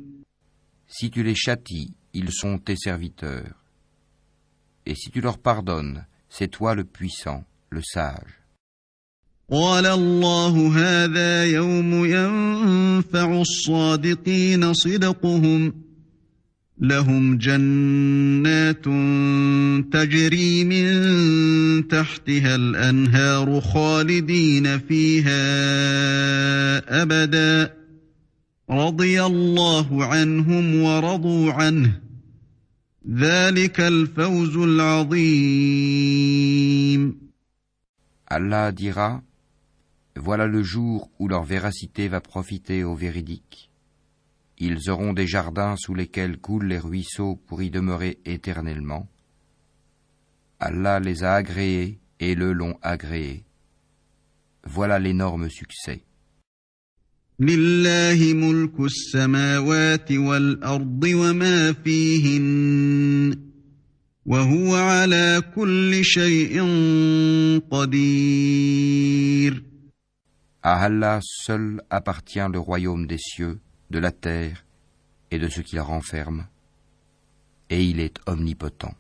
Si tu les châties, ils sont tes serviteurs. Et si tu leur pardonnes, c'est toi le puissant, le sage. قال الله هذا يوم ينفع الصادقين صدقهم لهم جنات تجري من تحتها الأنهار خالدين فيها أبدا رضي الله عنهم ورضوا عنه ذلك الفوز العظيم. Allah dira, voilà le jour où leur véracité va profiter aux véridiques. Ils auront des jardins sous lesquels coulent les ruisseaux pour y demeurer éternellement. Allah les a agréés et le l'ont agréé. Voilà l'énorme succès. لله ملك السماوات والأرض وما فيهن وهو على كل شيء قدير. À Allah seul appartient le royaume des cieux, de la terre et de ce qu'il renferme, et il est omnipotent.